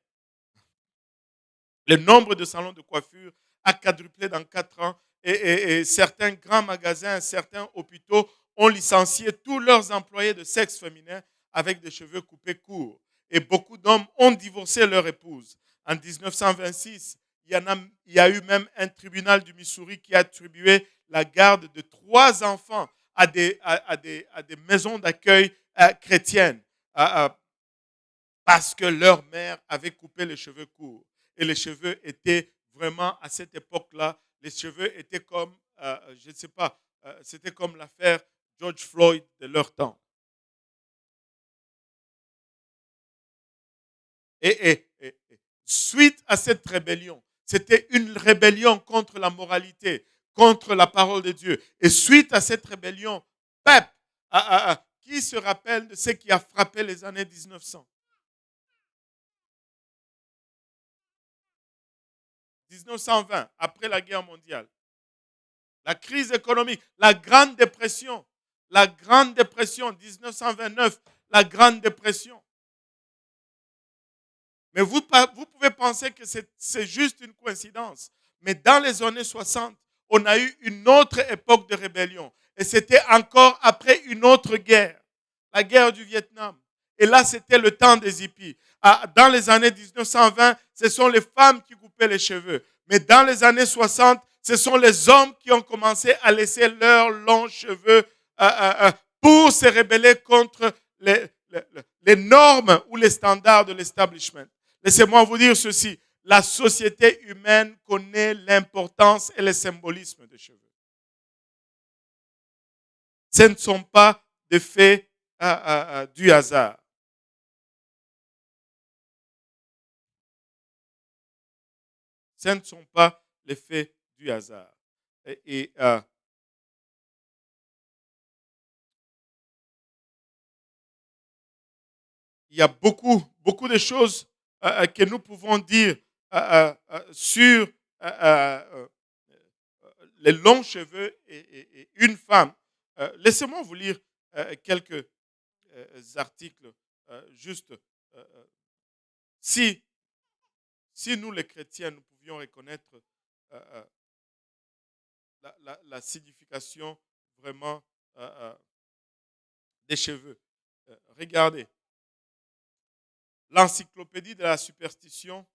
Le nombre de salons de coiffure a quadruplé dans 4 ans et certains grands magasins, certains hôpitaux ont licencié tous leurs employés de sexe féminin avec des cheveux coupés courts. Et beaucoup d'hommes ont divorcé leur épouse. En 1926, il y a eu même un tribunal du Missouri qui a attribué la garde de 3 enfants à des maisons d'accueil chrétiennes parce que leur mère avait coupé les cheveux courts. Et les cheveux étaient vraiment, à cette époque-là, les cheveux étaient comme, je ne sais pas, c'était comme l'affaire George Floyd de leur temps. Et suite à cette rébellion, c'était une rébellion contre la moralité, contre la parole de Dieu. Et suite à cette rébellion, pep, qui se rappelle de ce qui a frappé les années 1900? 1920, après la guerre mondiale. La crise économique, la Grande Dépression, 1929, la Grande Dépression. Mais vous pouvez penser que c'est juste une coïncidence. Mais dans les années 60, on a eu une autre époque de rébellion. Et c'était encore après une autre guerre, la guerre du Vietnam. Et là, c'était le temps des hippies. Dans les années 1920, ce sont les femmes qui coupaient les cheveux. Mais dans les années 60, ce sont les hommes qui ont commencé à laisser leurs longs cheveux pour se rebeller contre les normes ou les standards de l'establishment. Laissez-moi vous dire ceci. La société humaine connaît l'importance et le symbolisme des cheveux. Ce ne sont pas des faits du hasard. Ce ne sont pas les faits du hasard. Et il y a beaucoup de choses que nous pouvons dire sur les longs cheveux et une femme. Laissez-moi vous lire quelques articles. Juste, si nous, les chrétiens, nous pouvions reconnaître la signification vraiment des cheveux. Regardez, l'encyclopédie de la superstition.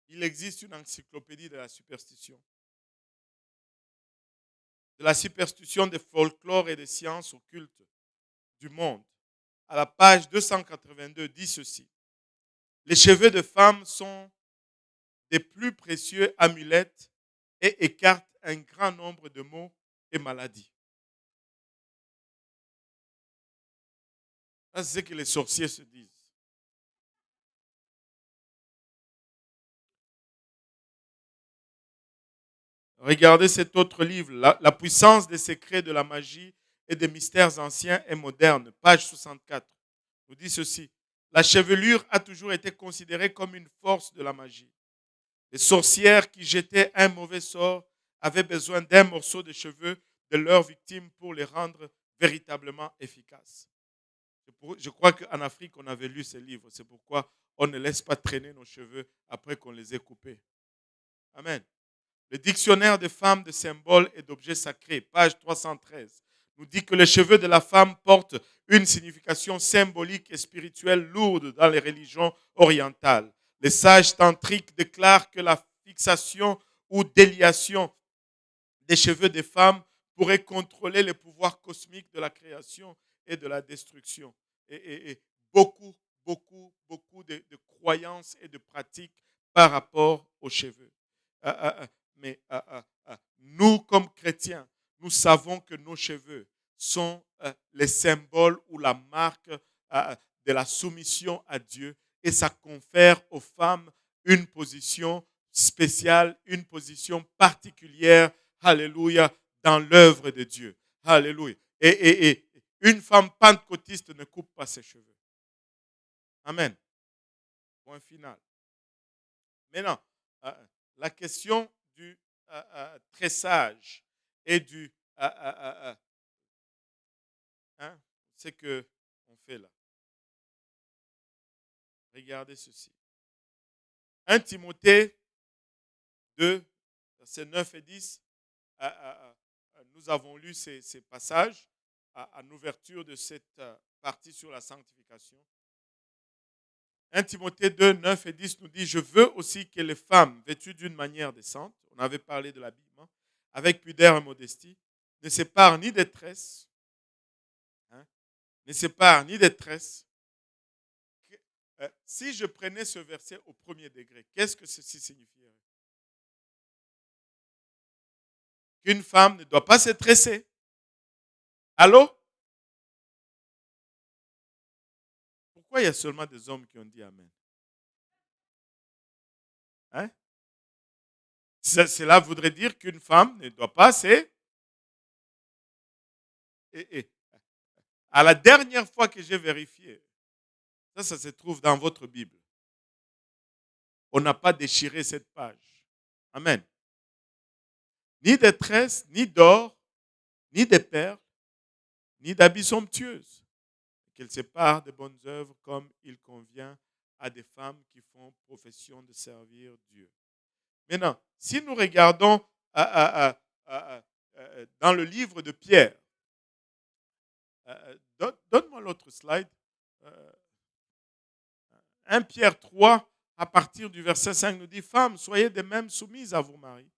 Il existe une encyclopédie de la superstition. De la superstition des folklores et des sciences occultes du monde. À la page 282, dit ceci. Les cheveux de femmes sont des plus précieux amulettes et écartent un grand nombre de maux et maladies. C'est ce que les sorciers se disent. Regardez cet autre livre, la puissance des secrets de la magie et des mystères anciens et modernes, page 64, nous dit ceci. La chevelure a toujours été considérée comme une force de la magie. Les sorcières qui jetaient un mauvais sort avaient besoin d'un morceau de cheveux de leur victime pour les rendre véritablement efficaces. Je crois qu'en Afrique, on avait lu ce livre. C'est pourquoi on ne laisse pas traîner nos cheveux après qu'on les ait coupés. Amen. Le dictionnaire des femmes de symboles et d'objets sacrés, page 313, nous dit que les cheveux de la femme portent une signification symbolique et spirituelle lourde dans les religions orientales. Les sages tantriques déclarent que la fixation ou déliation des cheveux des femmes pourrait contrôler les pouvoirs cosmiques de la création et de la destruction. Et beaucoup de croyances et de pratiques par rapport aux cheveux. Mais nous, comme chrétiens, nous savons que nos cheveux sont les symboles ou la marque de la soumission à Dieu et ça confère aux femmes une position spéciale, une position particulière, alléluia, dans l'œuvre de Dieu. Alléluia. Et une femme pentecôtiste ne coupe pas ses cheveux. Amen. Point final. Maintenant, la question du tressage et du... c'est que on fait là. Regardez ceci. 1 Timothée 2, versets 9 et 10. Nous avons lu ces passages à l'ouverture de cette partie sur la sanctification. 1 Timothée 2, 9 et 10 nous dit: je veux aussi que les femmes vêtues d'une manière décente, on avait parlé de l'habillement, avec pudeur et modestie, ne séparent ni des tresses, ne séparent ni des tresses. Si je prenais ce verset au premier degré, qu'est-ce que ceci signifierait? Qu'une femme ne doit pas se tresser. Allô? Pourquoi il y a seulement des hommes qui ont dit Amen? Hein? Cela voudrait dire qu'une femme ne doit pas se... À la dernière fois que j'ai vérifié, ça se trouve dans votre Bible. On n'a pas déchiré cette page. Amen. Ni de tresses, ni d'or, ni de perles, ni d'habits somptueuses. Qu'elle sépare de bonnes œuvres comme il convient à des femmes qui font profession de servir Dieu. Maintenant, si nous regardons dans le livre de Pierre, donne-moi l'autre slide. 1 Pierre 3, à partir du verset 5, nous dit: femmes, soyez de même soumises à vos maris,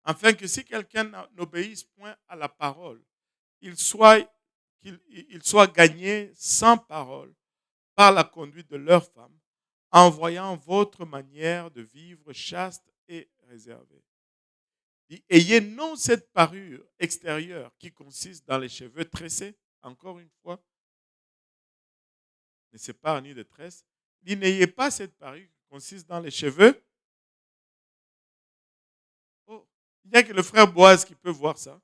afin que si quelqu'un n'obéisse point à la parole, il soit gagné sans parole par la conduite de leur femme, en voyant votre manière de vivre chaste et réservée. Ayez non cette parure extérieure qui consiste dans les cheveux tressés, encore une fois, ne sépare ni de tresse, ni n'ayez pas cette parure qui consiste dans les cheveux. Oh, il n'y a que le frère Boaz qui peut voir ça.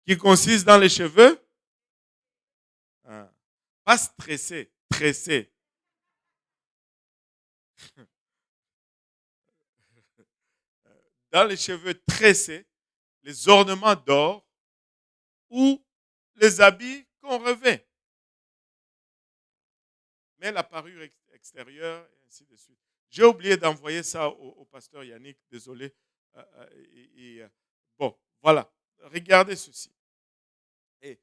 Qui consiste dans les cheveux. Pas stressé, tressé. Dans les cheveux tressés, les ornements d'or ou les habits qu'on revêt. Mais la parure extérieure, et ainsi de suite. J'ai oublié d'envoyer ça au pasteur Yannick, désolé. Bon, voilà. Regardez ceci. Et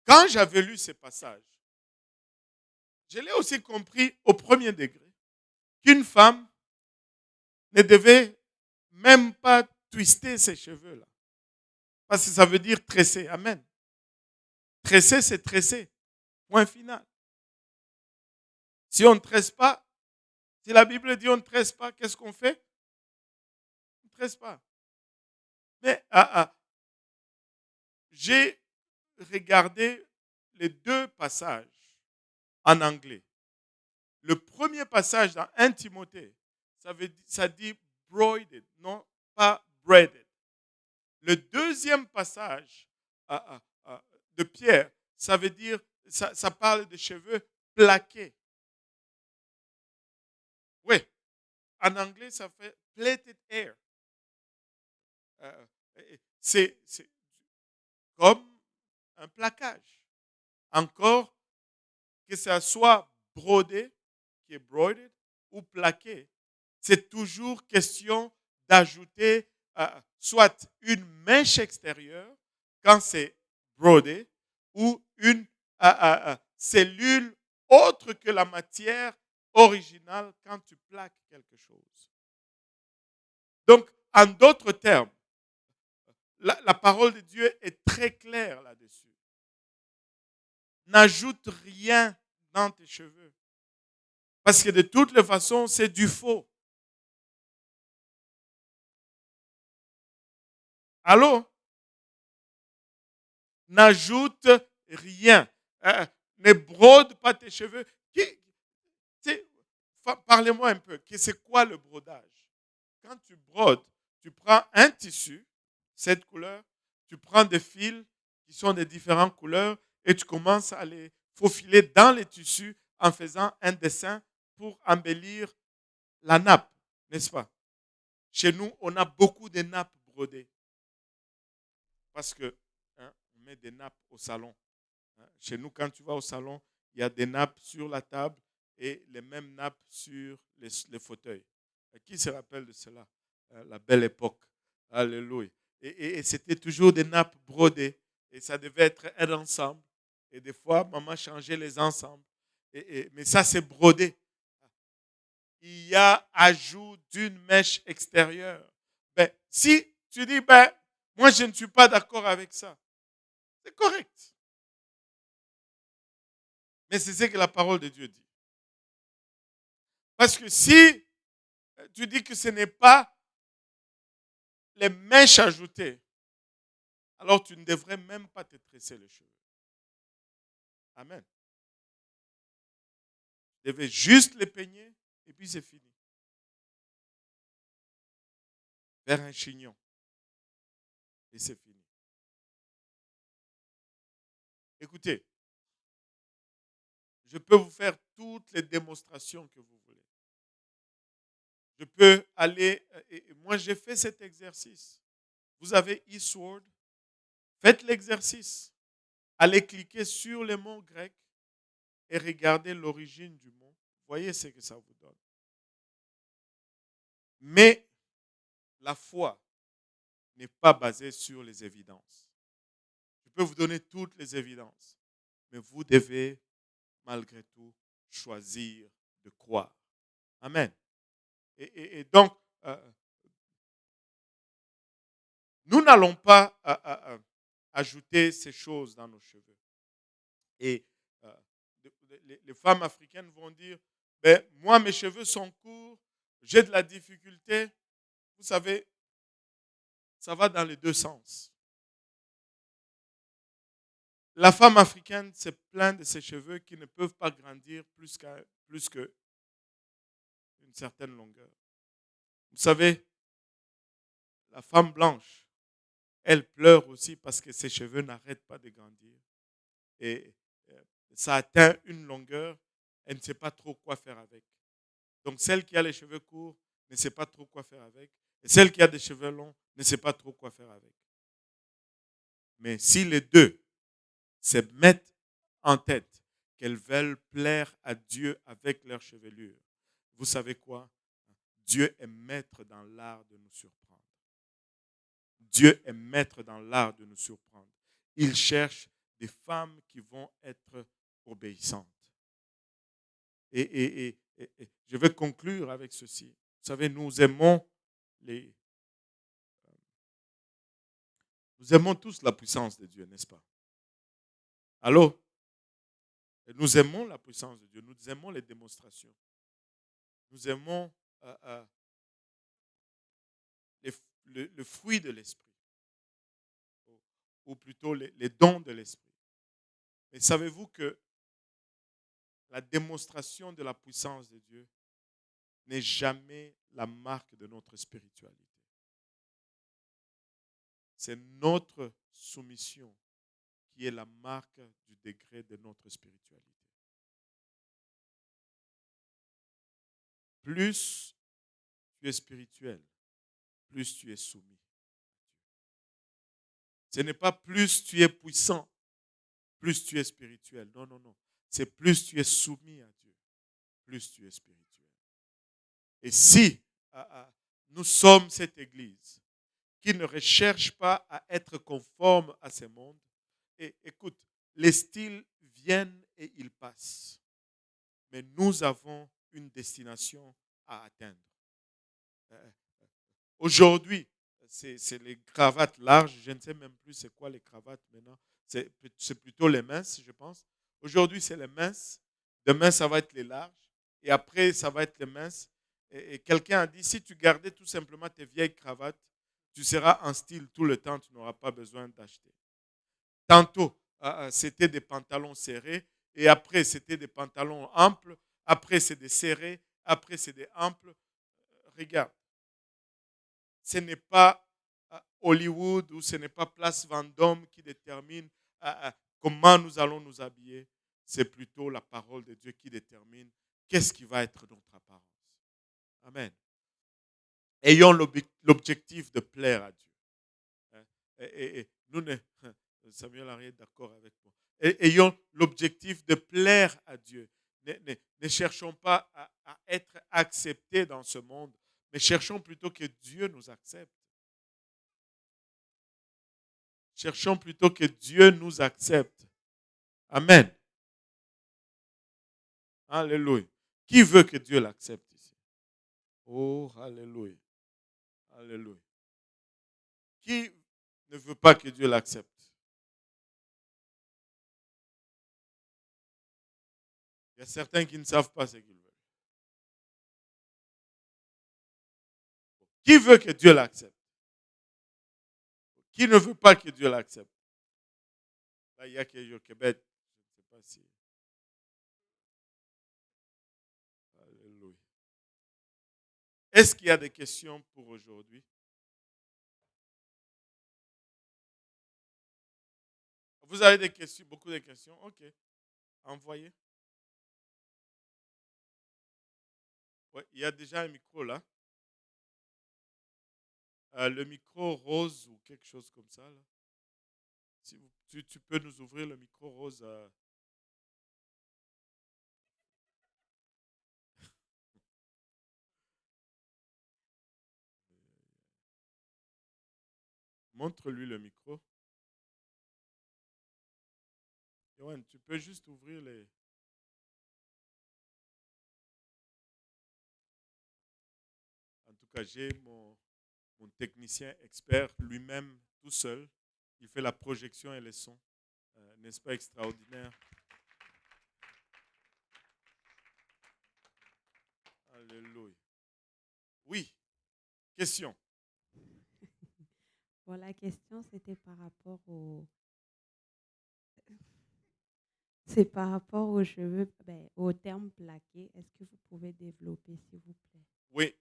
quand j'avais lu ces passages, je l'ai aussi compris au premier degré qu'une femme ne devait même pas twister ses cheveux là. Parce que ça veut dire tresser. Amen. Tresser, c'est tresser. Point final. Si on ne tresse pas, si la Bible dit on ne tresse pas, qu'est-ce qu'on fait? On ne tresse pas. Mais j'ai regardé les deux passages en anglais. Le premier passage dans 1 Timothée, ça dit broided, non pas braided. Le deuxième passage de Pierre, ça veut dire, ça parle de cheveux plaqués. Oui, en anglais, ça fait plaited hair. C'est comme un plaquage. Encore, que ça soit brodé, qui est broided, ou plaqué, c'est toujours question d'ajouter soit une mèche extérieure quand c'est brodé, ou une cellule autre que la matière originale quand tu plaques quelque chose. Donc, en d'autres termes, la parole de Dieu est très claire là-dessus. N'ajoute rien dans tes cheveux. Parce que de toutes les façons, c'est du faux. Allô? N'ajoute rien. Ne brode pas tes cheveux. parlez-moi un peu. C'est quoi le brodage? Quand tu brodes, tu prends un tissu, cette couleur, tu prends des fils qui sont de différentes couleurs et tu commences à les faufiler dans les tissus en faisant un dessin pour embellir la nappe, n'est-ce pas? Chez nous, on a beaucoup de nappes brodées parce que on met des nappes au salon. Chez nous, quand tu vas au salon, il y a des nappes sur la table et les mêmes nappes sur les fauteuils. Qui se rappelle de cela? La belle époque. Alléluia. Et c'était toujours des nappes brodées. Et ça devait être un ensemble. Et des fois, maman changeait les ensembles. Mais ça, c'est brodé. Il y a ajout d'une mèche extérieure. Ben, si tu dis, ben, moi, je ne suis pas d'accord avec ça, c'est correct. Mais c'est ce que la parole de Dieu dit. Parce que si tu dis que ce n'est pas les mèches ajoutées, alors tu ne devrais même pas te tresser les cheveux. Amen. Tu devais juste les peigner et puis c'est fini. Vers un chignon. Et c'est fini. Écoutez, je peux vous faire toutes les démonstrations que vous voulez. Je peux aller, et moi j'ai fait cet exercice. Vous avez eSword, faites l'exercice. Allez cliquer sur les mots grecs et regardez l'origine du mot. Voyez ce que ça vous donne. Mais la foi n'est pas basée sur les évidences. Je peux vous donner toutes les évidences, mais vous devez malgré tout choisir de croire. Amen. Et donc, nous n'allons pas ajouter ces choses dans nos cheveux. Et les femmes africaines vont dire, ben, moi, mes cheveux sont courts, j'ai de la difficulté. Vous savez, ça va dans les deux sens. La femme africaine se plaint de ses cheveux qui ne peuvent pas grandir plus qu'une certaine longueur. Vous savez, la femme blanche, elle pleure aussi parce que ses cheveux n'arrêtent pas de grandir. Et ça atteint une longueur, elle ne sait pas trop quoi faire avec. Donc celle qui a les cheveux courts ne sait pas trop quoi faire avec. Et celle qui a des cheveux longs ne sait pas trop quoi faire avec. Mais si les deux se mettent en tête qu'elles veulent plaire à Dieu avec leur chevelure, vous savez quoi? Dieu est maître dans l'art de nous surprendre. Dieu est maître dans l'art de nous surprendre. Il cherche des femmes qui vont être obéissantes. Et je vais conclure avec ceci. Vous savez, nous aimons tous la puissance de Dieu, n'est-ce pas? Allô? Nous aimons la puissance de Dieu. Nous aimons les démonstrations. Nous aimons le fruit de l'esprit. Ou plutôt les dons de l'esprit. Mais savez-vous que la démonstration de la puissance de Dieu n'est jamais la marque de notre spiritualité. C'est notre soumission qui est la marque du degré de notre spiritualité. Plus tu es spirituel, plus tu es soumis. Ce n'est pas plus tu es puissant, plus tu es spirituel. Non, non, non. C'est plus tu es soumis à Dieu, plus tu es spirituel. Et si nous sommes cette Église qui ne recherche pas à être conforme à ce monde, et écoute, les styles viennent et ils passent. Mais nous avons une destination à atteindre. Aujourd'hui, c'est les cravates larges. Je ne sais même plus c'est quoi les cravates maintenant. C'est plutôt les minces, je pense. Aujourd'hui, c'est les minces. Demain, ça va être les larges. Et après, ça va être les minces. Et quelqu'un a dit, si tu gardais tout simplement tes vieilles cravates, tu seras en style tout le temps. Tu n'auras pas besoin d'acheter. Tantôt, c'était des pantalons serrés. Et après, c'était des pantalons amples. Après, c'est des serrés. après c'est des amples. Regarde, ce n'est pas Hollywood ou ce n'est pas Place Vendôme qui détermine comment nous allons nous habiller. C'est plutôt la parole de Dieu qui détermine qu'est-ce qui va être notre apparence. Amen. Ayons l'objectif de plaire à Dieu. Et nous, Samuel Henri est d'accord avec moi. Ayons l'objectif de plaire à Dieu. Ne cherchons pas à être acceptés dans ce monde, mais cherchons plutôt que Dieu nous accepte. Cherchons plutôt que Dieu nous accepte. Amen. Alléluia. Qui veut que Dieu l'accepte ici? Oh, alléluia. Alléluia. Qui ne veut pas que Dieu l'accepte? Il y a certains qui ne savent pas ce qu'ils veulent. Qui veut que Dieu l'accepte? Qui ne veut pas que Dieu l'accepte? Là, il y a que au Québec. Je ne sais pas si. Alléluia. Est-ce qu'il y a des questions pour aujourd'hui? Vous avez des questions, beaucoup de questions? Ok. Envoyez. Ouais, il y a déjà un micro là. Le micro rose ou quelque chose comme ça. Là. Si tu peux nous ouvrir le micro rose. Montre-lui le micro. Yoann, tu peux juste ouvrir les. En tout cas, j'ai mon technicien expert lui-même tout seul. Il fait la projection et les sons. N'est-ce pas extraordinaire? Alléluia. Oui, question. Bon, la question, c'était par rapport au... C'est par rapport aux cheveux, au terme plaqué. Est-ce que vous pouvez développer, s'il vous plaît? Oui,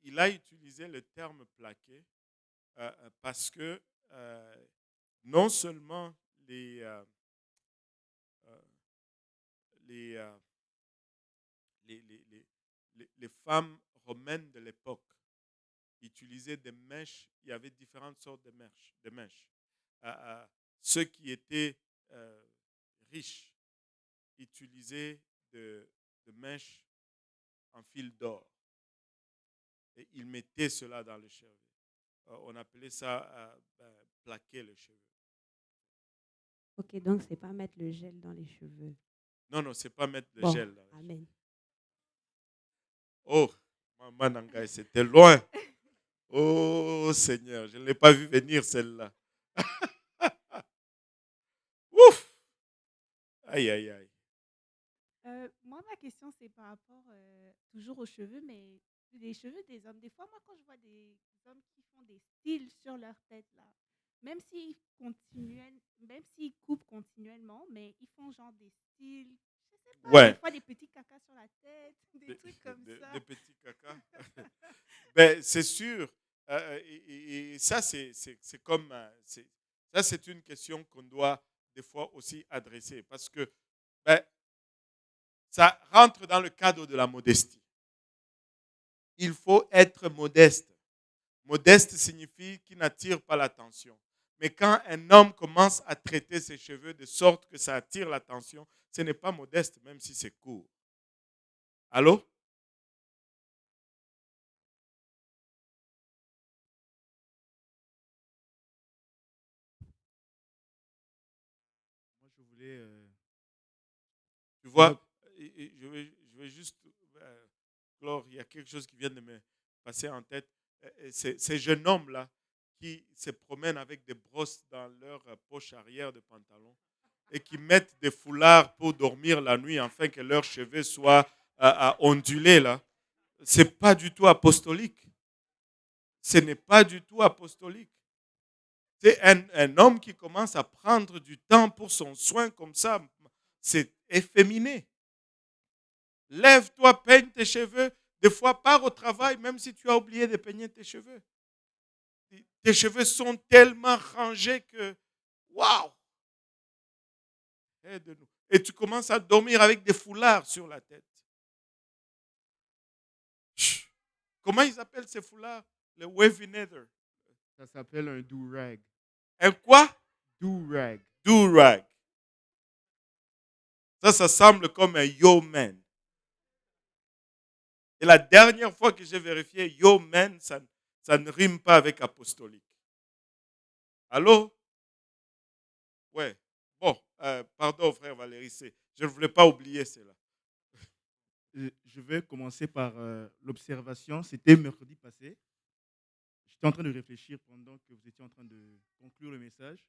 il a utilisé le terme plaqué parce que non seulement euh, les, euh, les femmes romaines de l'époque utilisaient des mèches. Il y avait différentes sortes de mèches. Euh, ceux qui étaient riches utilisaient de mèches en fil d'or. Et ils mettaient cela dans les cheveux. On appelait ça plaquer les cheveux. Ok, donc c'est pas mettre le gel dans les cheveux. Non, non, c'est pas mettre le Bon, gel dans les cheveux. amen. Oh, Maman Nangaï, c'était loin. Oh Seigneur, je ne l'ai pas vu venir celle-là. Ouf! Aïe, aïe, aïe. Moi, ma question, c'est par rapport toujours aux cheveux, mais les cheveux des hommes. Des fois, moi, quand je vois des hommes qui font des styles sur leur tête, là, même s'ils coupent continuellement, mais ils font genre des styles, je sais pas, des Ouais, fois des petits cacas sur la tête, des des, trucs comme ça. des petits caca. Ben, c'est sûr. Et ça, c'est comme. Ça, c'est une question qu'on doit des fois aussi adresser parce que ben, ça rentre dans le cadre de la modestie. Il faut être modeste. Modeste signifie qu'il n'attire pas l'attention. Mais quand un homme commence à traiter ses cheveux de sorte que ça attire l'attention, ce n'est pas modeste, même si c'est court. Allô? Moi, je voulais. Tu vois, je vais juste clore. Il y a quelque chose qui vient de me passer en tête. Ces jeunes hommes-là qui se promènent avec des brosses dans leur poche arrière de pantalon et qui mettent des foulards pour dormir la nuit afin que leurs cheveux soient ondulés, là, ce n'est pas du tout apostolique. Ce n'est pas du tout apostolique. C'est un homme qui commence à prendre du temps pour son soin comme ça, c'est efféminé. Lève-toi, peigne tes cheveux. Des fois, pars au travail, même si tu as oublié de peigner tes cheveux. Tes cheveux sont tellement rangés que, waouh! Aide-nous. Et tu commences à dormir avec des foulards sur la tête. Chut. Comment ils appellent ces foulards? Les wavy nether. Ça s'appelle un do-rag. Un quoi? Do-rag. Do-rag. Ça semble comme un yo man. Et la dernière fois que j'ai vérifié, yo man, ça ne rime pas avec apostolique. Allô? Ouais. Bon, pardon, frère Valérie, je ne voulais pas oublier cela. Je vais commencer par l'observation. C'était mercredi passé. J'étais en train de réfléchir pendant que vous étiez en train de conclure le message.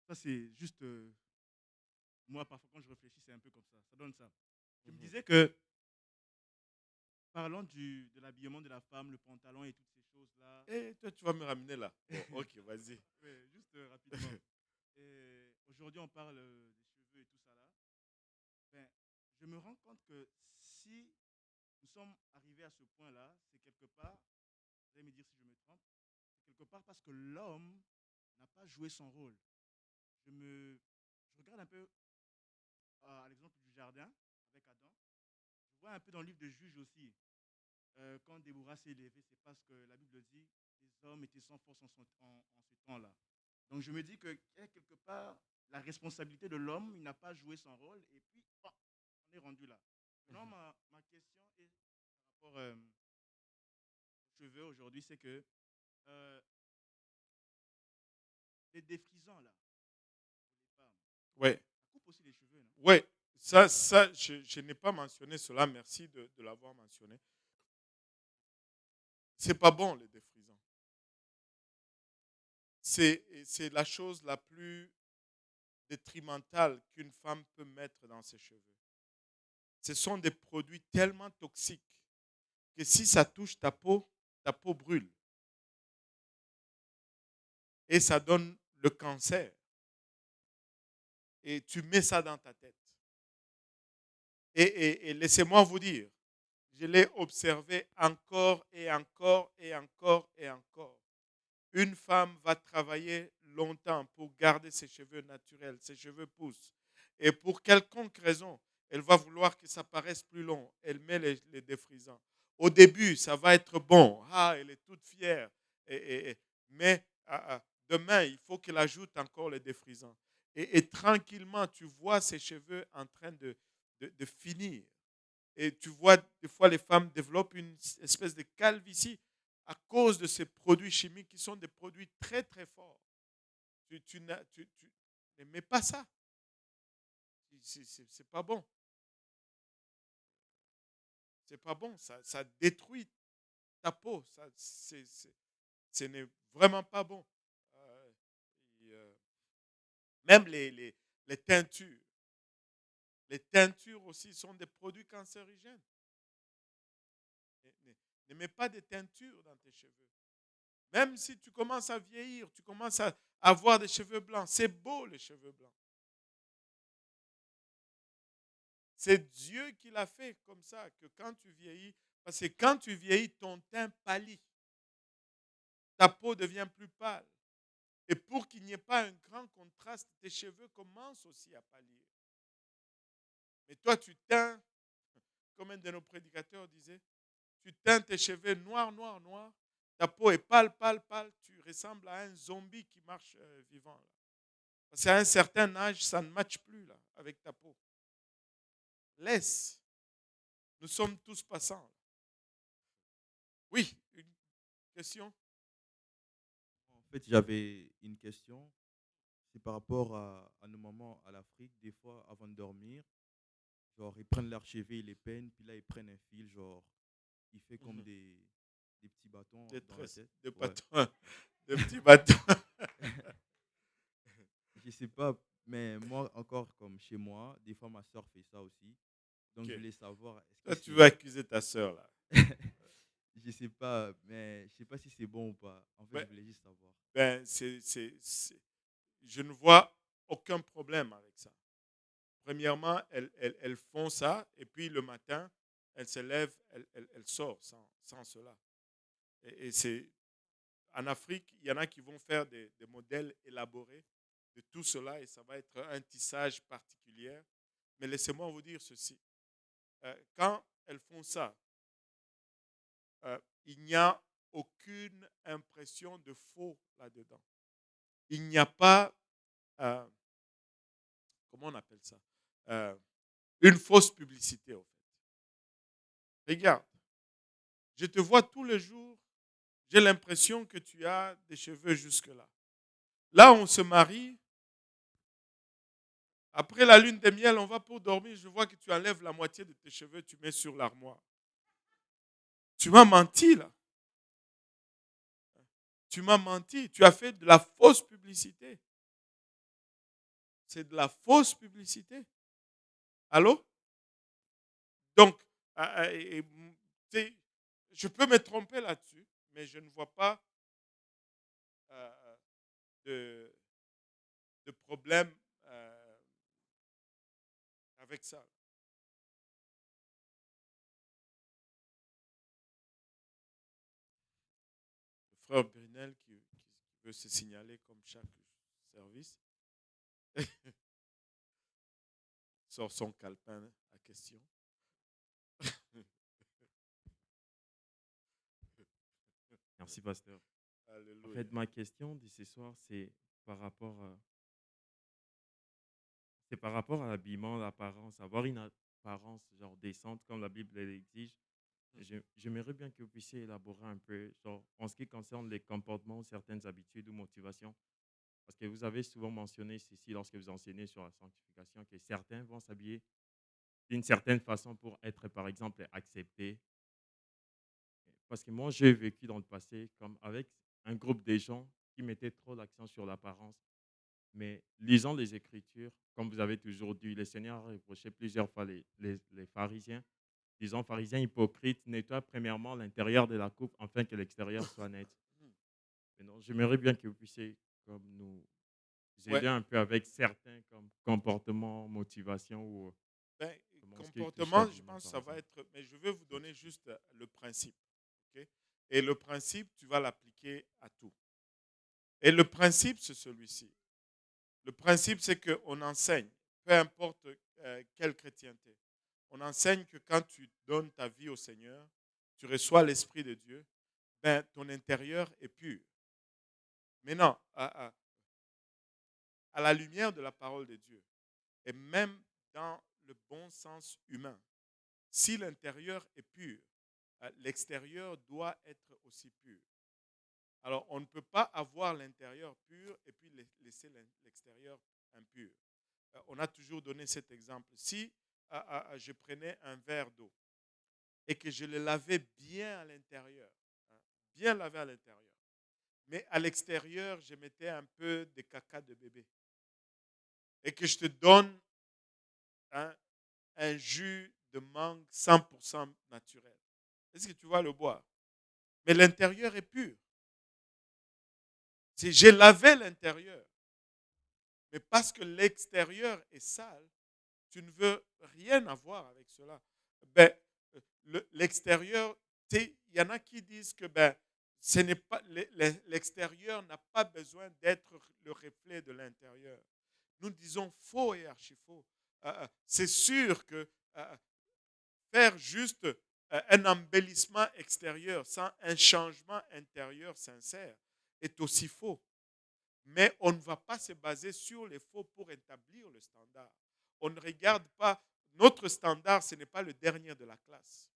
Ça, c'est juste. Moi, parfois, quand je réfléchis, c'est un peu comme ça. Ça donne ça. Je me disais que, parlant de l'habillement de la femme, le pantalon et toutes ces choses-là. Et toi, tu vas me ramener là. Bon, ok, vas-y. Ouais, juste rapidement. Aujourd'hui, on parle des cheveux et tout ça là. Ben, je me rends compte que si nous sommes arrivés à ce point-là, c'est quelque part, vous allez me dire si je me trompe, c'est quelque part parce que l'homme n'a pas joué son rôle. Je regarde un peu à l'exemple du jardin avec Adam. Je vois un peu dans le livre de Juges aussi. Quand Déborah s'est élevée, c'est parce que la Bible dit les hommes étaient sans force en ce temps-là. Donc je me dis que quelque part, la responsabilité de l'homme, il n'a pas joué son rôle et puis on est rendu là. Non, ma question est par rapport aux cheveux aujourd'hui, c'est que euh, les défrisants là, pour les femmes, Ouais. ça coupe aussi les cheveux, non? Ouais. Ça je n'ai pas mentionné cela. Merci de l'avoir mentionné. C'est pas bon, les défrisants. C'est la chose la plus détrimentale qu'une femme peut mettre dans ses cheveux. Ce sont des produits tellement toxiques que si ça touche ta peau brûle. Et ça donne le cancer. Et tu mets ça dans ta tête. Et laissez-moi vous dire, je l'ai observé encore et encore et encore et encore. Une femme va travailler longtemps pour garder ses cheveux naturels, ses cheveux poussent. Et pour quelconque raison, elle va vouloir que ça paraisse plus long. Elle met les défrisants. Au début, ça va être bon. Ah, elle est toute fière. Mais demain, il faut qu'elle ajoute encore les défrisants. Et tranquillement, tu vois ses cheveux en train de finir. Et tu vois, des fois, les femmes développent une espèce de calvitie à cause de ces produits chimiques qui sont des produits très, très forts. Tu n'aimais pas ça. C'est pas bon. C'est pas bon. Ça détruit ta peau. Ce n'est vraiment pas bon. Euh, Même les teintures. Les teintures aussi sont des produits cancérigènes. Ne mets pas de teinture dans tes cheveux. Même si tu commences à vieillir, tu commences à avoir des cheveux blancs. C'est beau les cheveux blancs. C'est Dieu qui l'a fait comme ça, que quand tu vieillis, parce que quand tu vieillis, ton teint pâlit. Ta peau devient plus pâle. Et pour qu'il n'y ait pas un grand contraste, tes cheveux commencent aussi à pâlir. Mais toi, tu teins, comme un de nos prédicateurs disait, tu teins tes cheveux noirs, noirs, noirs. Ta peau est pâle, pâle, pâle. Tu ressembles à un zombie qui marche vivant. Là. Parce qu'à un certain âge, ça ne matche plus là, avec ta peau. Laisse. Nous sommes tous passants. Oui, une question? En fait, j'avais une question. C'est par rapport à nos mamans à l'Afrique. Des fois, avant de dormir, genre, ils prennent leur cheveux, ils les peignent, puis là, ils prennent un fil, genre, il fait comme des petits bâtons Des dans la tresses, tête. des Ouais. bâtons, des petits bâtons. Je sais pas, mais moi, encore comme chez moi, des fois, ma soeur fait ça aussi. Donc, Ok. je voulais savoir, est-ce que Toi, tu veux accuser ta soeur là. je sais pas, mais je sais pas si c'est bon ou pas. En fait, je Ben, voulais juste savoir. je ne vois aucun problème avec ça. Premièrement, elles font ça, et puis le matin, elles se lèvent, elles sortent sans cela. Et c'est en Afrique, il y en a qui vont faire des modèles élaborés de tout cela, et ça va être un tissage particulier. Mais laissez-moi vous dire ceci. Quand elles font ça, il n'y a aucune impression de faux là-dedans. Il n'y a pas, euh, comment on appelle ça, Euh, une fausse publicité, en fait. Regarde, je te vois tous les jours, j'ai l'impression que tu as des cheveux jusque-là. Là, on se marie. Après la lune des miel, on va pour dormir. Je vois que tu enlèves la moitié de tes cheveux, tu mets sur l'armoire. Tu m'as menti, là. Tu m'as menti. Tu as fait de la fausse publicité. C'est de la fausse publicité. Allô? Donc, tu sais, je peux me tromper là-dessus, mais je ne vois pas euh, de, de problème avec ça. Le frère Brunel qui veut se signaler comme chaque service sort son calepin à question. Merci, pasteur. En Alléluia. fait, ma question de ce soir, par rapport à, c'est par rapport à l'habillement, l'apparence, avoir une apparence genre décente comme la Bible l'exige. J'aimerais bien que vous puissiez élaborer un peu genre, en ce qui concerne les comportements, certaines habitudes ou motivations. Parce que vous avez souvent mentionné ceci lorsque vous enseignez sur la sanctification, que certains vont s'habiller d'une certaine façon pour être, par exemple, acceptés. Parce que moi, j'ai vécu dans le passé comme avec un groupe de gens qui mettaient trop l'accent sur l'apparence. Mais lisant les Écritures, comme vous avez toujours dit, le Seigneur a reproché plusieurs fois les pharisiens, disant pharisiens hypocrites, nettoie premièrement l'intérieur de la coupe afin que l'extérieur soit net. Maintenant, j'aimerais bien que vous puissiez comme nous Ouais. aider un peu avec certains comme comportements, motivations ou Ben, comment ce qui touche comportement, je l'habillement, pense que par ça va exemple. être. Mais je vais vous donner juste le principe. Ok? Et le principe, tu vas l'appliquer à tout. Et le principe, c'est celui-ci. Le principe, c'est qu'on enseigne, peu importe quelle chrétienté, on enseigne que quand tu donnes ta vie au Seigneur, tu reçois l'Esprit de Dieu, ben, ton intérieur est pur. Maintenant, à la lumière de la parole de Dieu, et même dans le bon sens humain, si l'intérieur est pur, l'extérieur doit être aussi pur. Alors, on ne peut pas avoir l'intérieur pur et puis laisser l'extérieur impur. On a toujours donné cet exemple. Si je prenais un verre d'eau et que je le lavais bien à l'intérieur, hein, bien lavé à l'intérieur, mais à l'extérieur, je mettais un peu de caca de bébé et que je te donne un jus de mangue 100% naturel, est-ce que tu vas le boire? Mais l'intérieur est pur. Si j'ai lavé l'intérieur, mais parce que l'extérieur est sale, tu ne veux rien avoir avec cela. Ben, l'extérieur, il y en a qui disent que ben, ce n'est pas l'extérieur n'a pas besoin d'être le reflet de l'intérieur. Nous disons faux et archi faux. C'est sûr que faire juste un embellissement extérieur sans un changement intérieur sincère est aussi faux. Mais on ne va pas se baser sur les faux pour établir le standard. On ne regarde pas, notre standard, ce n'est pas le dernier de la classe.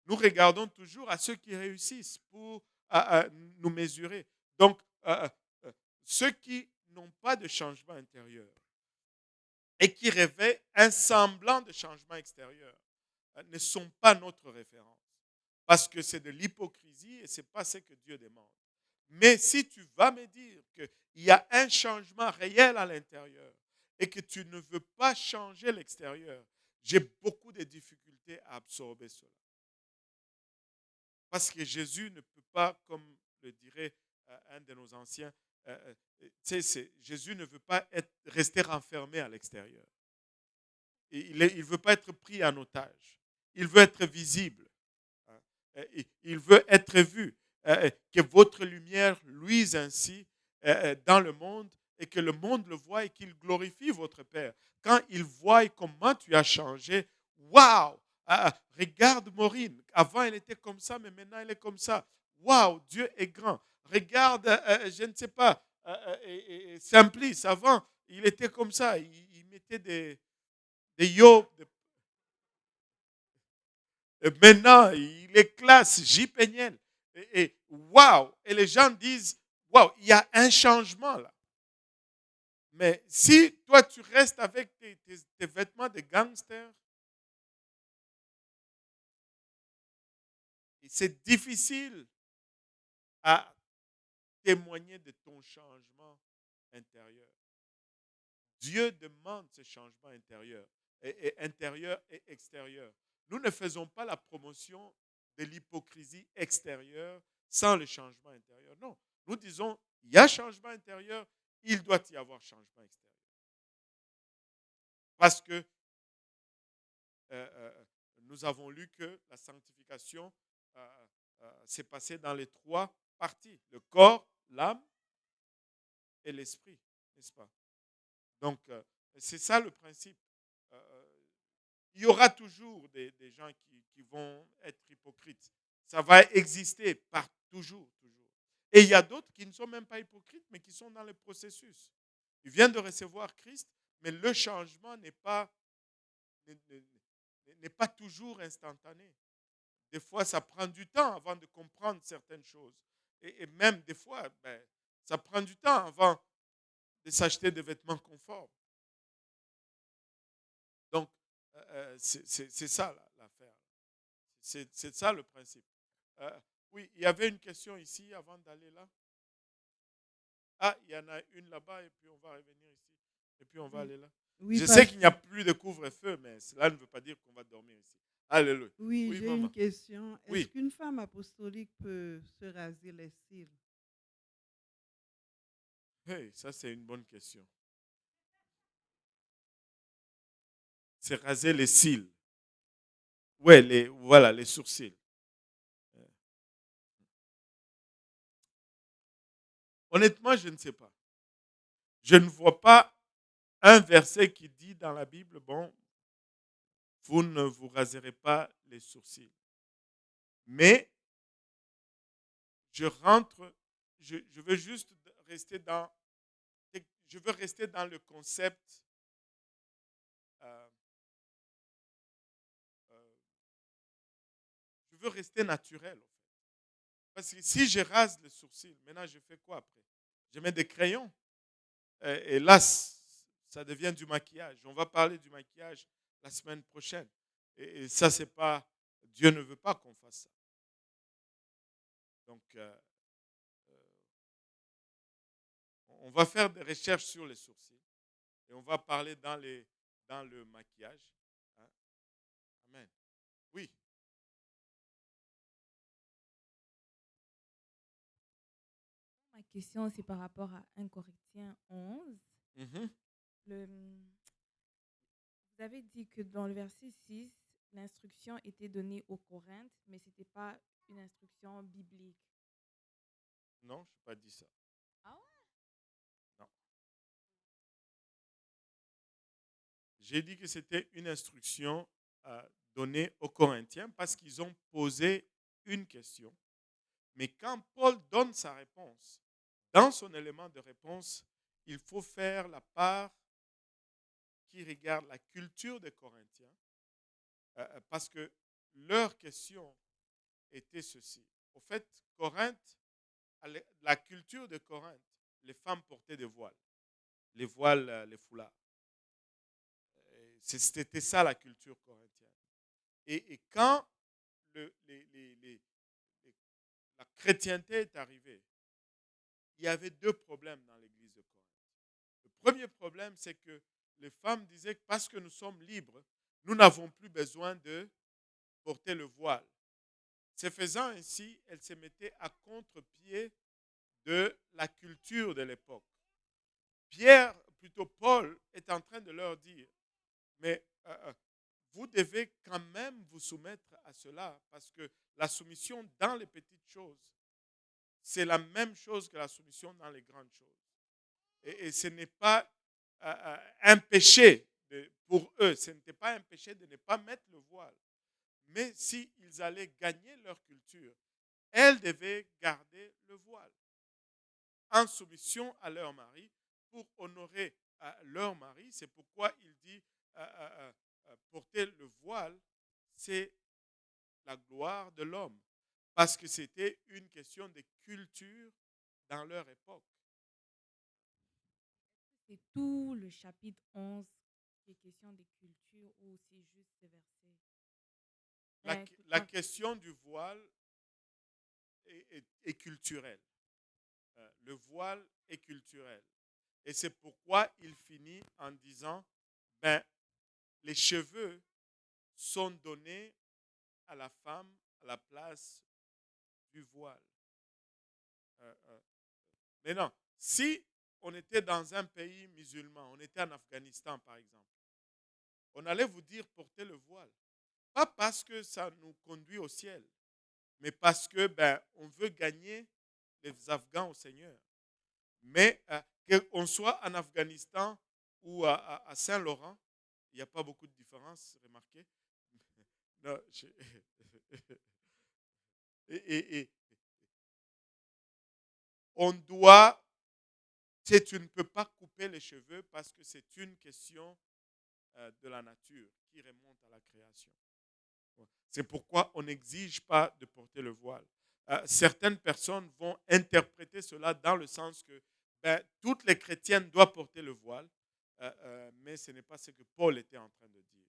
Nous regardons toujours à ceux qui réussissent pour nous mesurer. Donc, ceux qui n'ont pas de changement intérieur et qui réveillent un semblant de changement extérieur ne sont pas notre référence. Parce que c'est de l'hypocrisie et ce n'est pas ce que Dieu demande. Mais si tu vas me dire qu'il y a un changement réel à l'intérieur et que tu ne veux pas changer l'extérieur, j'ai beaucoup de difficultés à absorber cela. Parce que Jésus ne peut pas, comme le dirait un de nos anciens, Jésus ne veut pas rester renfermé à l'extérieur. Il ne veut pas être pris en otage. Il veut être visible. Il veut être vu. Que votre lumière luise ainsi dans le monde et que le monde le voie et qu'il glorifie votre Père. Quand il voit comment tu as changé, waouh! Regarde Maureen. Avant, elle était comme ça, mais maintenant, elle est comme ça. Waouh! Dieu est grand. Regarde, je ne sais pas, Simplice. Avant, il était comme ça. Il mettait des yeux. Et maintenant, il est classe, J. Peignel. Et waouh! Et les gens disent, waouh, il y a un changement là. Mais si toi, tu restes avec tes vêtements de gangster, c'est difficile à témoigner de ton changement intérieur. Dieu demande ce changement intérieur, intérieur et extérieur. Nous ne faisons pas la promotion de l'hypocrisie extérieure sans le changement intérieur. Non, nous disons, il y a changement intérieur, il doit y avoir changement extérieur. Parce que nous avons lu que la sanctification s'est passée dans les 3 parties, le corps, l'âme et l'esprit, n'est-ce pas? Donc, c'est ça le principe. Il y aura toujours des gens qui vont être hypocrites. Ça va exister toujours, toujours. Et il y a d'autres qui ne sont même pas hypocrites, mais qui sont dans le processus. Ils viennent de recevoir Christ, mais le changement n'est pas toujours instantané. Des fois, ça prend du temps avant de comprendre certaines choses. Et même des fois, ça prend du temps avant de s'acheter des vêtements conformes. Donc, c'est ça l'affaire. C'est ça le principe. Oui, il y avait une question ici avant d'aller là. Ah, il y en a une là-bas et puis on va revenir ici. Et puis on va aller là. Oui, Je sais qu'il n'y a plus de couvre-feu, mais cela ne veut pas dire qu'on va dormir ici. Alléluia. Oui, Oui, j'ai maman. une question. Est-ce Oui. qu'une femme apostolique peut se raser les cils? Hey, ça, c'est une bonne question. C'est raser les cils. Ouais, voilà, les sourcils. Honnêtement, je ne sais pas. Je ne vois pas un verset qui dit dans la Bible, bon, vous ne vous raserez pas les sourcils. Mais je veux juste rester dans le concept je veux rester naturel. Parce que si je rase les sourcils, maintenant je fais quoi après? Je mets des crayons. Et là, ça devient du maquillage. On va parler du maquillage la semaine prochaine. Et ça, c'est pas. Dieu ne veut pas qu'on fasse ça. Donc, on va faire des recherches sur les sourcils. Et on va parler dans le maquillage. Hein? Amen. Oui. Ma question, c'est par rapport à 1 Corinthiens 11. Mhm. Vous avez dit que dans le verset 6, l'instruction était donnée aux Corinthes, mais ce n'était pas une instruction biblique. Non, je n'ai pas dit ça. Ah ouais? Non. J'ai dit que c'était une instruction donnée aux Corinthiens parce qu'ils ont posé une question. Mais quand Paul donne sa réponse, dans son élément de réponse, il faut faire la part qui regarde la culture des Corinthiens, parce que leur question était ceci. Au fait, Corinthe, la culture de Corinthe, les femmes portaient des voiles, les voiles, les foulards. C'était ça la culture corinthienne. Et quand la chrétienté est arrivée, il y avait 2 problèmes dans l'église de Corinthe. Le premier problème, c'est que les femmes disaient que parce que nous sommes libres, nous n'avons plus besoin de porter le voile. Ce faisant ainsi, elles se mettaient à contre-pied de la culture de l'époque. Paul est en train de leur dire, Mais vous devez quand même vous soumettre à cela parce que la soumission dans les petites choses, c'est la même chose que la soumission dans les grandes choses. Et ce n'est pas un péché pour eux, ce n'était pas un péché de ne pas mettre le voile. Mais s'ils allaient gagner leur culture, elles devaient garder le voile en soumission à leur mari pour honorer leur mari. C'est pourquoi il dit porter le voile, c'est la gloire de l'homme. Parce que c'était une question de culture dans leur époque. C'est tout le chapitre 11 qui est question de culture ou c'est juste des versets? La question du voile est culturelle. Le voile est culturel. Et c'est pourquoi il finit en disant, ben, les cheveux sont donnés à la femme à la place du voile. Maintenant, si on était dans un pays musulman, on était en Afghanistan par exemple, on allait vous dire portez le voile. Pas parce que ça nous conduit au ciel, mais parce que on veut gagner les Afghans au Seigneur. Mais qu'on soit en Afghanistan ou à Saint-Laurent, il n'y a pas beaucoup de différence, remarquez. Non, et on doit, tu ne peux pas couper les cheveux parce que c'est une question de la nature qui remonte à la création. C'est pourquoi on n'exige pas de porter le voile. Certaines personnes vont interpréter cela dans le sens que toutes les chrétiennes doivent porter le voile, mais ce n'est pas ce que Paul était en train de dire.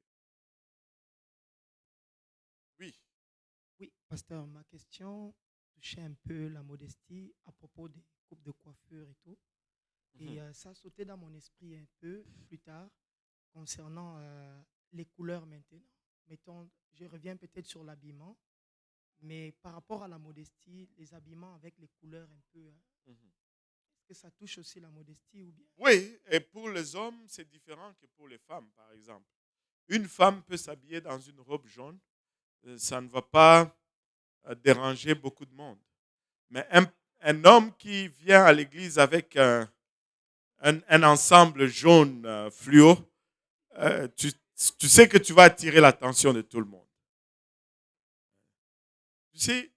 Oui. Oui, pasteur, ma question touchait un peu la modestie à propos des coupes de coiffure et tout. Et ça a sauté dans mon esprit un peu plus tard concernant les couleurs maintenant. Mettons, je reviens peut-être sur l'habillement, mais par rapport à la modestie, les habillements avec les couleurs un peu, est-ce que ça touche aussi la modestie ou bien? Oui, et pour les hommes, c'est différent que pour les femmes, par exemple. Une femme peut s'habiller dans une robe jaune, ça ne va pas déranger beaucoup de monde. Mais un homme qui vient à l'église avec un ensemble jaune fluo, tu sais que tu vas attirer l'attention de tout le monde. Tu sais,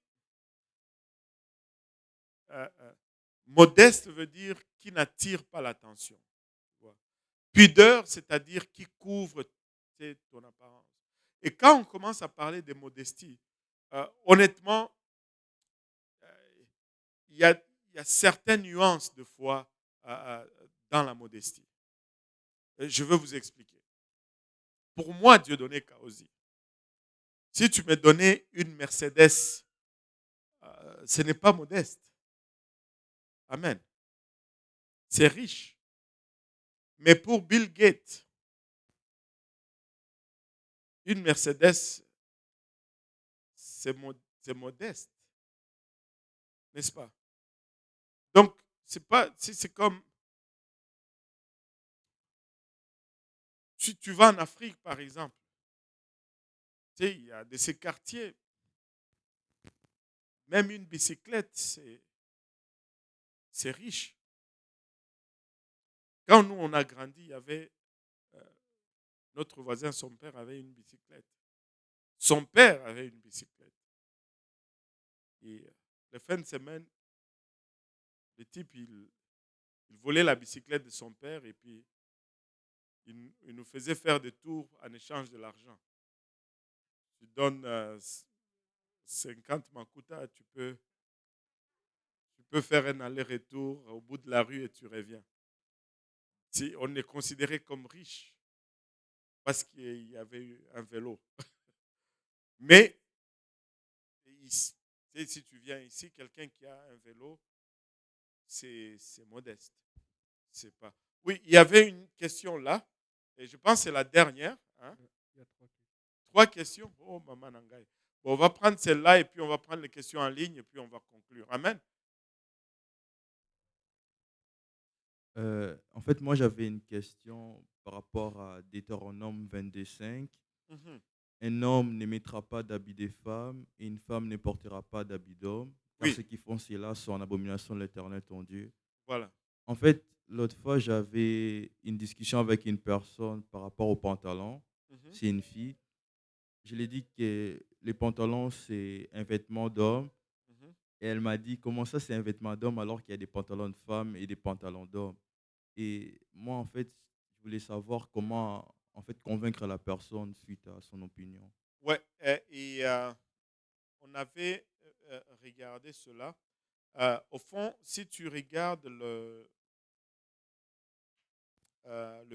modeste veut dire qui n'attire pas l'attention. Pudeur, c'est-à-dire qui couvre ton apparence. Et quand on commence à parler de modestie, honnêtement, il y a certaines nuances de foi dans la modestie. Je veux vous expliquer. Pour moi, Dieudonné Kaosi, si tu me donnais une Mercedes, ce n'est pas modeste. Amen. C'est riche. Mais pour Bill Gates, une Mercedes, c'est modeste. N'est-ce pas? Donc, c'est comme si tu vas en Afrique, par exemple, tu sais, il y a de ces quartiers, même une bicyclette, c'est riche. Quand nous, on a grandi, il y avait notre voisin, son père avait une bicyclette. Son père avait une bicyclette. Et les fins de semaine, le type, il volait la bicyclette de son père et puis il nous faisait faire des tours en échange de l'argent. Tu donnes 50 makuta, tu peux faire un aller-retour au bout de la rue et tu reviens. Si on est considéré comme riche parce qu'il y avait eu un vélo. Mais si tu viens ici, quelqu'un qui a un vélo, c'est modeste. C'est pas. Oui, il y avait une question là, et je pense que c'est la dernière. Hein? Il y a 3 questions. 3 questions. Oh, maman Nangaï. Bon, on va prendre celle-là et puis on va prendre les questions en ligne et puis on va conclure. Amen. En fait, moi, j'avais une question par par rapport à Deutéronome 22:5. Mhm. Un homme ne mettra pas d'habit de femme et une femme ne portera pas d'habit d'homme, car Oui, ceux qui font cela sont en abomination de l'Éternel ton Dieu. voilà. En fait, l'autre fois, j'avais une discussion avec une personne par rapport aux pantalons. Mhm. C'est une fille. Je lui ai dit que les pantalons, c'est un vêtement d'homme. Mhm. Et elle m'a dit, comment ça, c'est un vêtement d'homme alors qu'il y a des pantalons de femmes et des pantalons d'hommes. Et moi, en fait, je voulais savoir comment en fait, convaincre la personne suite à son opinion. Ouais, et on avait regardé cela. Au fond, si tu regardes le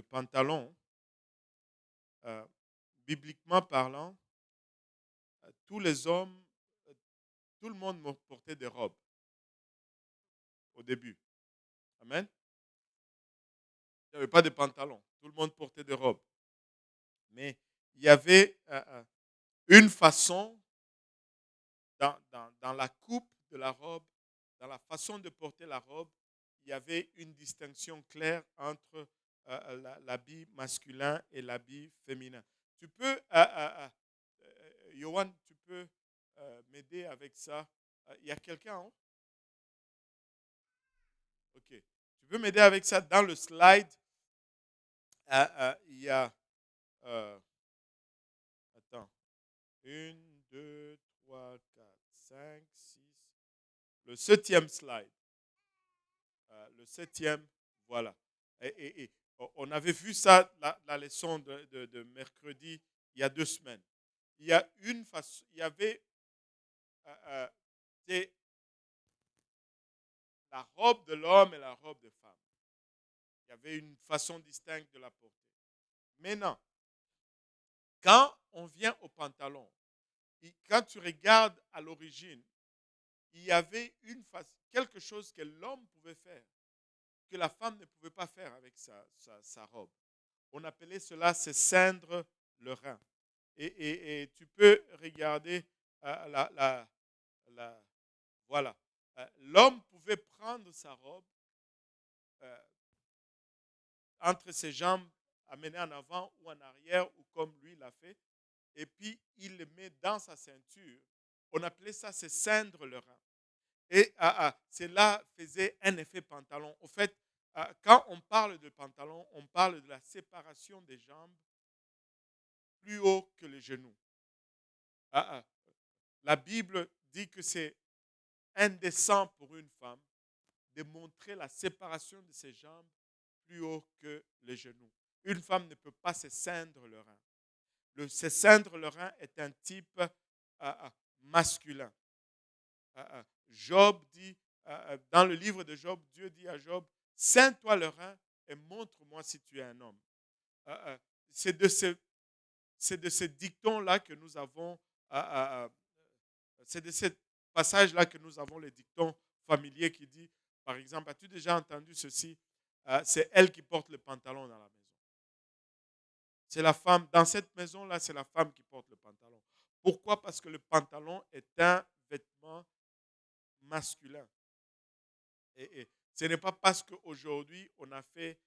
pantalon, euh, bibliquement parlant, tous les hommes, euh, tout le monde portait des robes au début. Amen. Il n'y avait pas de pantalon. Tout le monde portait des robes. Mais il y avait une façon dans la coupe de la robe, dans la façon de porter la robe, il y avait une distinction claire entre l'habit masculin et l'habit féminin. Tu peux, Johan, tu peux m'aider avec ça. Il y a quelqu'un, hein? Ok. Tu peux m'aider avec ça. Dans le slide, il y a... euh, attends. 1, 2, 3, 4, 5, 6. Le septième slide. Le septième, voilà. On avait vu ça, la leçon de mercredi, il y a 2 semaines. Il y a une façon, il y avait euh, euh, la robe de l'homme et la robe de femme. Il y avait une façon distincte de la porter. Maintenant, quand on vient au pantalon, quand tu regardes à l'origine, il y avait quelque chose que l'homme pouvait faire, que la femme ne pouvait pas faire avec sa robe. On appelait cela se ceindre le rein. Et tu peux regarder la- voilà. L'homme pouvait prendre sa robe euh, entre ses jambes, amener en avant ou en arrière, ou comme lui l'a fait, et puis il le met dans sa ceinture. On appelait ça se ceindre le rein. Et cela faisait un effet pantalon. Au fait, quand on parle de pantalon, on parle de la séparation des jambes plus haut que les genoux. La Bible dit que c'est indécent pour une femme de montrer la séparation de ses jambes plus haut que les genoux. Une femme ne peut pas se ceindre le rein. Se ceindre le rein est un type masculin. Job dit, dans le livre de Job, Dieu dit à Job, ceins-toi le rein et montre-moi si tu es un homme. C'est de ce dicton-là que nous avons, c'est de ce passage-là que nous avons les dictons familiers qui dit, par exemple, as-tu déjà entendu ceci? C'est elle qui porte le pantalon dans la maison. C'est la femme, dans cette maison-là, c'est la femme qui porte le pantalon. Pourquoi? Parce que le pantalon est un vêtement masculin. Et ce n'est pas parce qu'aujourd'hui, on a fait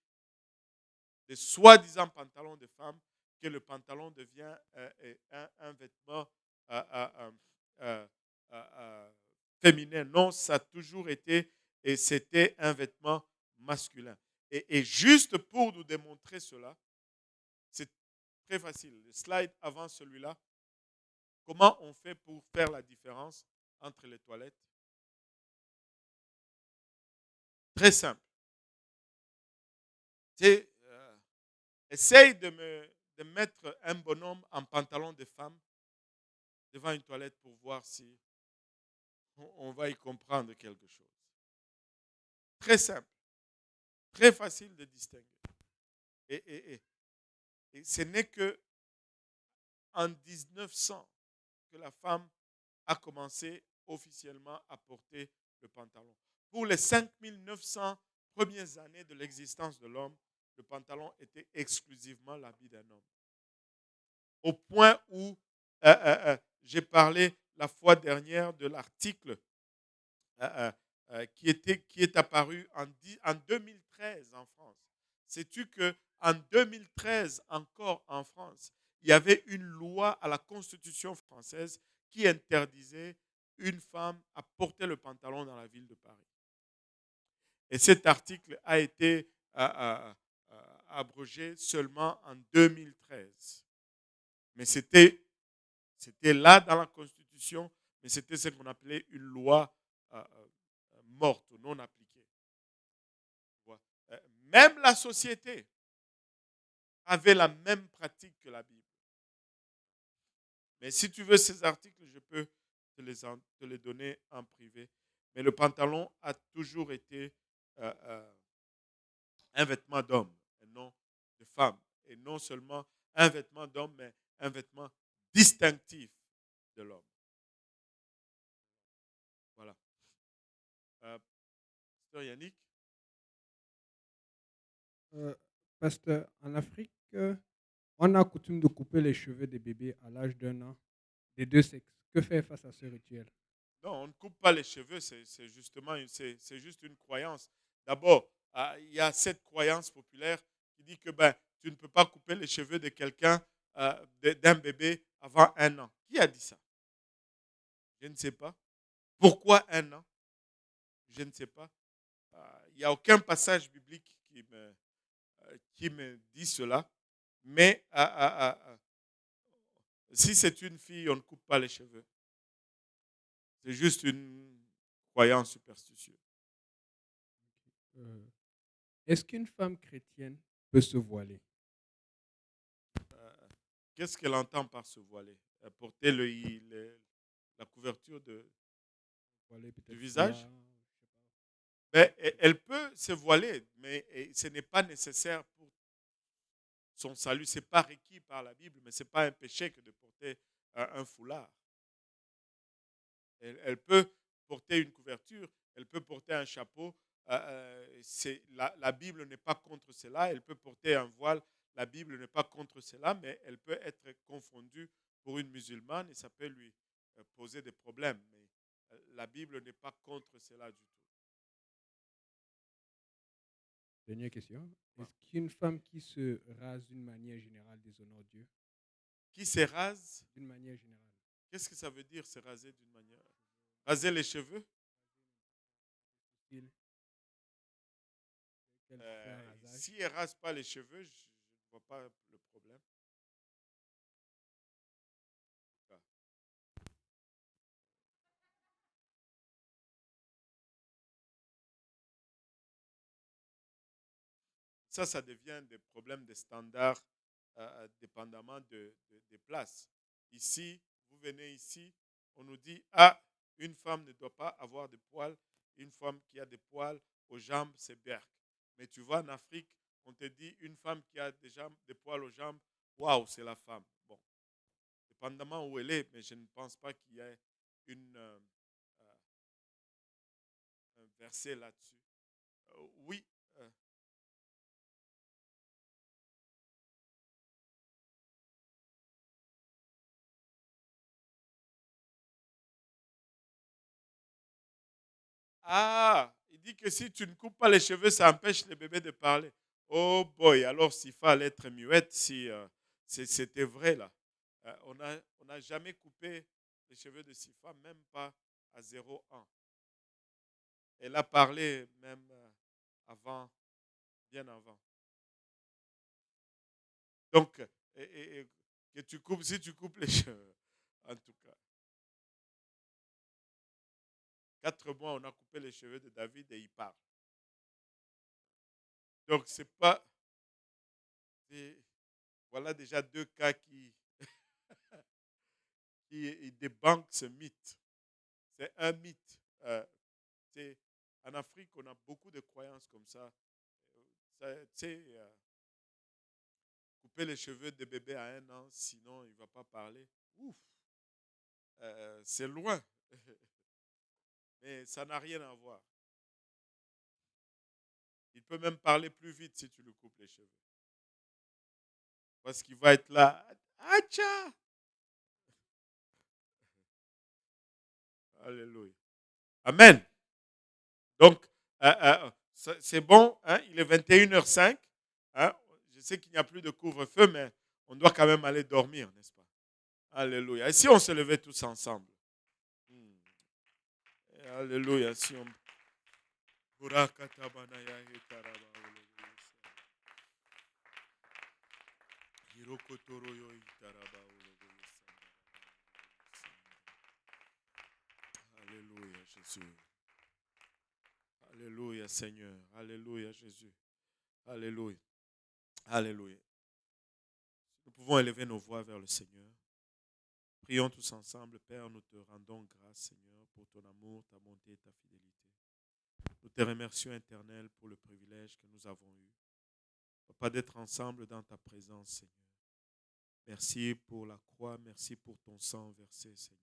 des soi-disant pantalons de femmes que le pantalon devient un vêtement euh, euh, euh, féminin. Non, ça a toujours été et c'était un vêtement masculin. Et juste pour nous démontrer cela, c'est très facile. Le slide avant celui-là, comment on fait pour faire la différence entre les toilettes? Très simple. C'est, essaye de mettre un bonhomme en pantalon de femme devant une toilette pour voir si on va y comprendre quelque chose. Très simple, très facile de distinguer. Et ce n'est que en 1900 que la femme a commencé officiellement à porter le pantalon. Pour les 5900 premières années de l'existence de l'homme, le pantalon était exclusivement l'habit d'un homme. Au point où j'ai parlé la fois dernière de l'article qui est apparu en 2013 en France. Sais-tu que en 2013, encore en France, il y avait une loi à la Constitution française qui interdisait une femme à porter le pantalon dans la ville de Paris. Et cet article a été abrogé seulement en 2013. Mais c'était là dans la Constitution, mais c'était ce qu'on appelait une loi morte, non appliquée. Même la société avait la même pratique que la Bible. Mais si tu veux ces articles, je peux te les donner en privé. Mais le pantalon a toujours été un vêtement d'homme et non de femme. Et non seulement un vêtement d'homme, mais un vêtement distinctif de l'homme. Voilà. Pasteur Yannick? Pasteur, en Afrique, on a coutume de couper les cheveux des bébés à l'âge d'1 an, des deux sexes. Que faire face à ce rituel? Non, on ne coupe pas les cheveux, c'est justement c'est juste une croyance. D'abord, il y a cette croyance populaire qui dit que tu ne peux pas couper les cheveux de quelqu'un, d'un bébé avant 1 an. Qui a dit ça? Je ne sais pas. Pourquoi 1 an? Je ne sais pas. Il n'y a aucun passage biblique qui me dit cela. Mais si c'est une fille, on ne coupe pas les cheveux. C'est juste une croyance superstitieuse. Est-ce qu'une femme chrétienne peut se voiler? Qu'est-ce qu'elle entend par se voiler? Porter la couverture Voiler du peut-être visage? cela, Elle peut se voiler, mais ce n'est pas nécessaire pour son salut. Ce n'est pas requis par la Bible, mais ce n'est pas un péché que de porter un foulard. Elle peut porter une couverture, elle peut porter un chapeau. La Bible n'est pas contre cela. Elle peut porter un voile. La Bible n'est pas contre cela, mais elle peut être confondue pour une musulmane et ça peut lui poser des problèmes. Mais la Bible n'est pas contre cela du tout. Dernière question. Est-ce qu'une femme qui se rase d'une manière générale déshonore Dieu? Qui se rase? D'une manière générale. Qu'est-ce que ça veut dire se raser d'une manière? Raser les cheveux? Si elle ne rase pas les cheveux, je ne vois pas le problème. Ça devient des problèmes de standards dépendamment des places. Ici, vous venez ici, on nous dit, une femme ne doit pas avoir de poils. Une femme qui a des poils aux jambes, c'est berk. Mais tu vois, en Afrique, on te dit, une femme qui a des poils aux jambes, waouh, c'est la femme. Bon, dépendamment où elle est, mais je ne pense pas qu'il y ait un verset là-dessus. Oui. Il dit que si tu ne coupes pas les cheveux, ça empêche les bébés de parler. Oh boy, alors s'il fallait être muette, si c'était vrai là. On n'a jamais coupé les cheveux de Sifa, même pas à 0 ans. Elle a parlé même avant, bien avant. Donc, que tu coupes, si tu coupes les cheveux, en tout cas. 4 mois, on a coupé les cheveux de David et il parle. Donc, c'est pas. Voilà déjà 2 cas qui débankent ce mythe. C'est un mythe. En Afrique, on a beaucoup de croyances comme ça. Couper les cheveux de bébé à 1 an, sinon il ne va pas parler. Ouf, c'est loin. Mais ça n'a rien à voir. Il peut même parler plus vite si tu lui coupes les cheveux. Parce qu'il va être là. Acha! Alléluia. Amen. Donc, c'est bon, hein, il est 21h05. Hein, je ne sais qu'il n'y a plus de couvre-feu, mais on doit quand même aller dormir, n'est-ce pas? Alléluia. Et si on se levait tous ensemble? Alléluia. Si on... Alléluia, Jésus. Alléluia, Seigneur. Alléluia, Jésus. Alléluia. Alléluia. Nous pouvons élever nos voix vers le Seigneur. Prions tous ensemble. Père, nous te rendons grâce, Seigneur, pour ton amour, ta bonté et ta fidélité. Nous te remercions, Éternel, pour le privilège que nous avons eu. Papa, d'être ensemble dans ta présence, Seigneur. Merci pour la croix. Merci pour ton sang versé, Seigneur.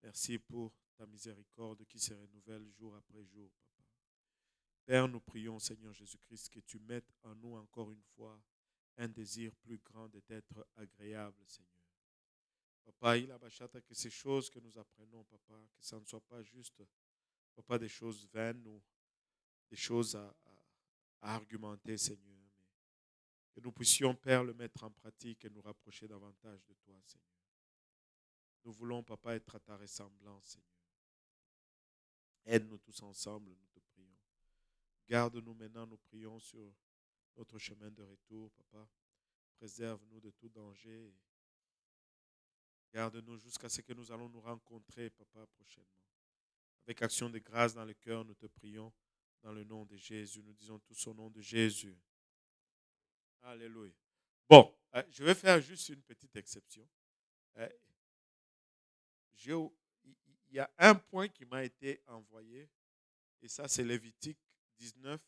Merci pour ta miséricorde qui se renouvelle jour après jour, Papa. Père, nous prions, Seigneur Jésus-Christ, que tu mettes en nous encore une fois un désir plus grand d'être agréable, Seigneur. Papa, il a bachata que ces choses que nous apprenons, Papa, que ça ne soit pas juste, Papa, des choses vaines ou des choses à argumenter, Seigneur, mais que nous puissions, Père, le mettre en pratique et nous rapprocher davantage de toi, Seigneur. Nous voulons, Papa, être à ta ressemblance, Seigneur. Aide-nous tous ensemble, nous te prions. Garde-nous maintenant, nous prions sur notre chemin de retour, Papa. Préserve-nous de tout danger. Garde-nous jusqu'à ce que nous allons nous rencontrer, Papa, prochainement. Avec action de grâce dans le cœur, nous te prions dans le nom de Jésus. Nous disons tous au nom de Jésus. Alléluia. Bon, je vais faire juste une petite exception. Il y a un point qui m'a été envoyé, et ça c'est Lévitique 19,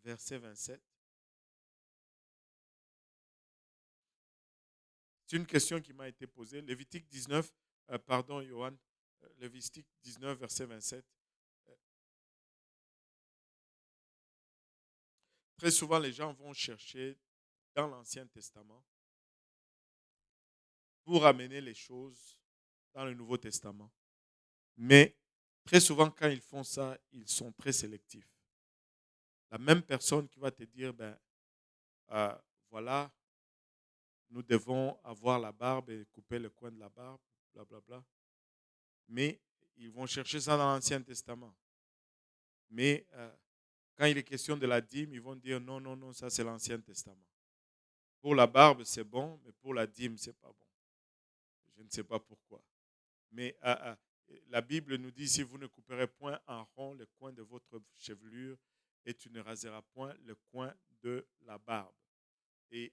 verset 27. C'est une question qui m'a été posée. Lévitique 19, pardon Johan, Lévitique 19, verset 27. Très souvent, les gens vont chercher dans l'Ancien Testament pour amener les choses dans le Nouveau Testament. Mais très souvent, quand ils font ça, ils sont très sélectifs. La même personne qui va te dire, voilà, nous devons avoir la barbe et couper le coin de la barbe, blablabla. Mais ils vont chercher ça dans l'Ancien Testament. Mais quand il est question de la dîme, ils vont dire non, non, non, ça c'est l'Ancien Testament. Pour la barbe, c'est bon, mais pour la dîme, c'est pas bon. Je ne sais pas pourquoi. Mais la Bible nous dit, si vous ne couperez point en rond le coin de votre chevelure et tu ne raseras point le coin de la barbe. Et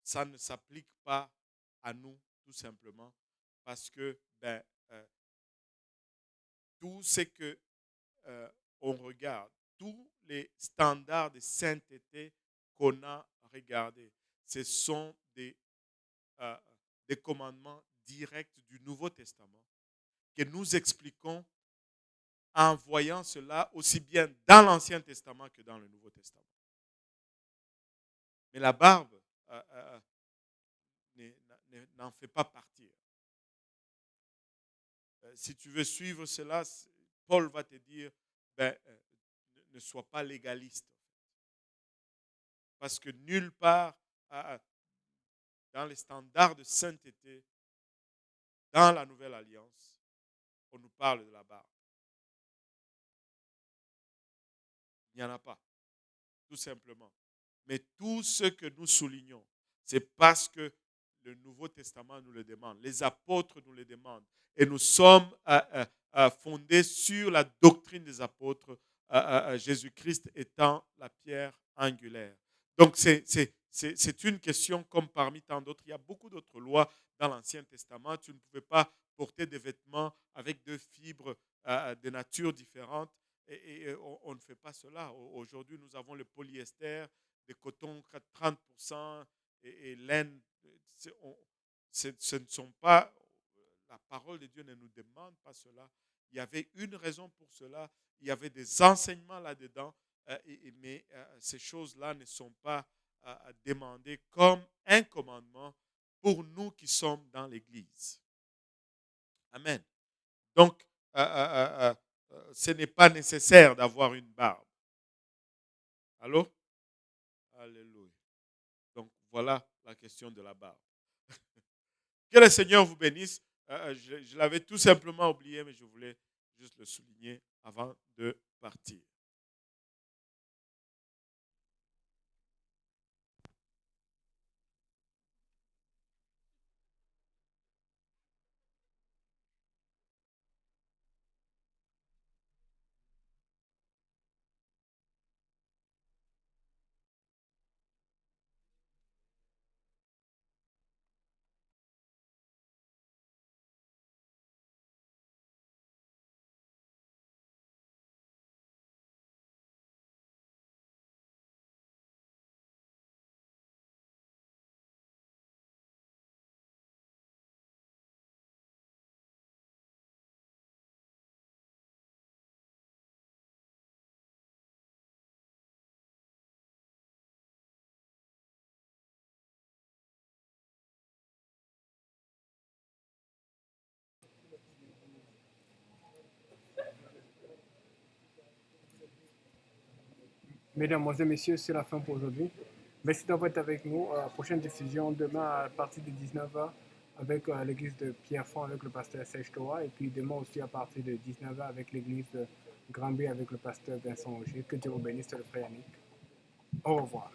ça ne s'applique pas à nous, tout simplement, parce que tout ce que on regarde, tous les standards de sainteté qu'on a regardés, ce sont des commandements directs du Nouveau Testament que nous expliquons en voyant cela aussi bien dans l'Ancien Testament que dans le Nouveau Testament. Mais la barbe n'en fait pas partie. Si tu veux suivre cela, Paul va te dire, ne sois pas légaliste. Parce que nulle part dans les standards de sainteté, dans la Nouvelle Alliance, on nous parle de la barbe. Il n'y en a pas, tout simplement. Mais tout ce que nous soulignons, c'est parce que le Nouveau Testament nous le demande. Les apôtres nous le demandent. Et nous sommes fondés sur la doctrine des apôtres, Jésus-Christ étant la pierre angulaire. Donc, c'est une question comme parmi tant d'autres. Il y a beaucoup d'autres lois dans l'Ancien Testament. Tu ne pouvais pas porter des vêtements avec deux fibres de nature différentes. Et on ne fait pas cela. Aujourd'hui, nous avons le polyester, le coton 30% et laine. Ce ne sont pas, la parole de Dieu ne nous demande pas cela. Il y avait une raison pour cela. Il y avait des enseignements là-dedans. Mais ces choses-là ne sont pas demandées comme un commandement pour nous qui sommes dans l'Église. Amen. Donc, ce n'est pas nécessaire d'avoir une barbe. Allô? Alléluia. Donc voilà la question de la barbe. Que le Seigneur vous bénisse. Je l'avais tout simplement oublié, mais je voulais juste le souligner avant de partir. Mesdames et messieurs, c'est la fin pour aujourd'hui. Merci d'avoir été avec nous. Prochaine diffusion demain à partir de 19h avec l'église de Pierrefonds avec le pasteur Serge Toa. Et puis demain aussi à partir de 19h avec l'église de Granby avec le pasteur Vincent Auger. Que Dieu vous bénisse, le frère Yannick. Au revoir.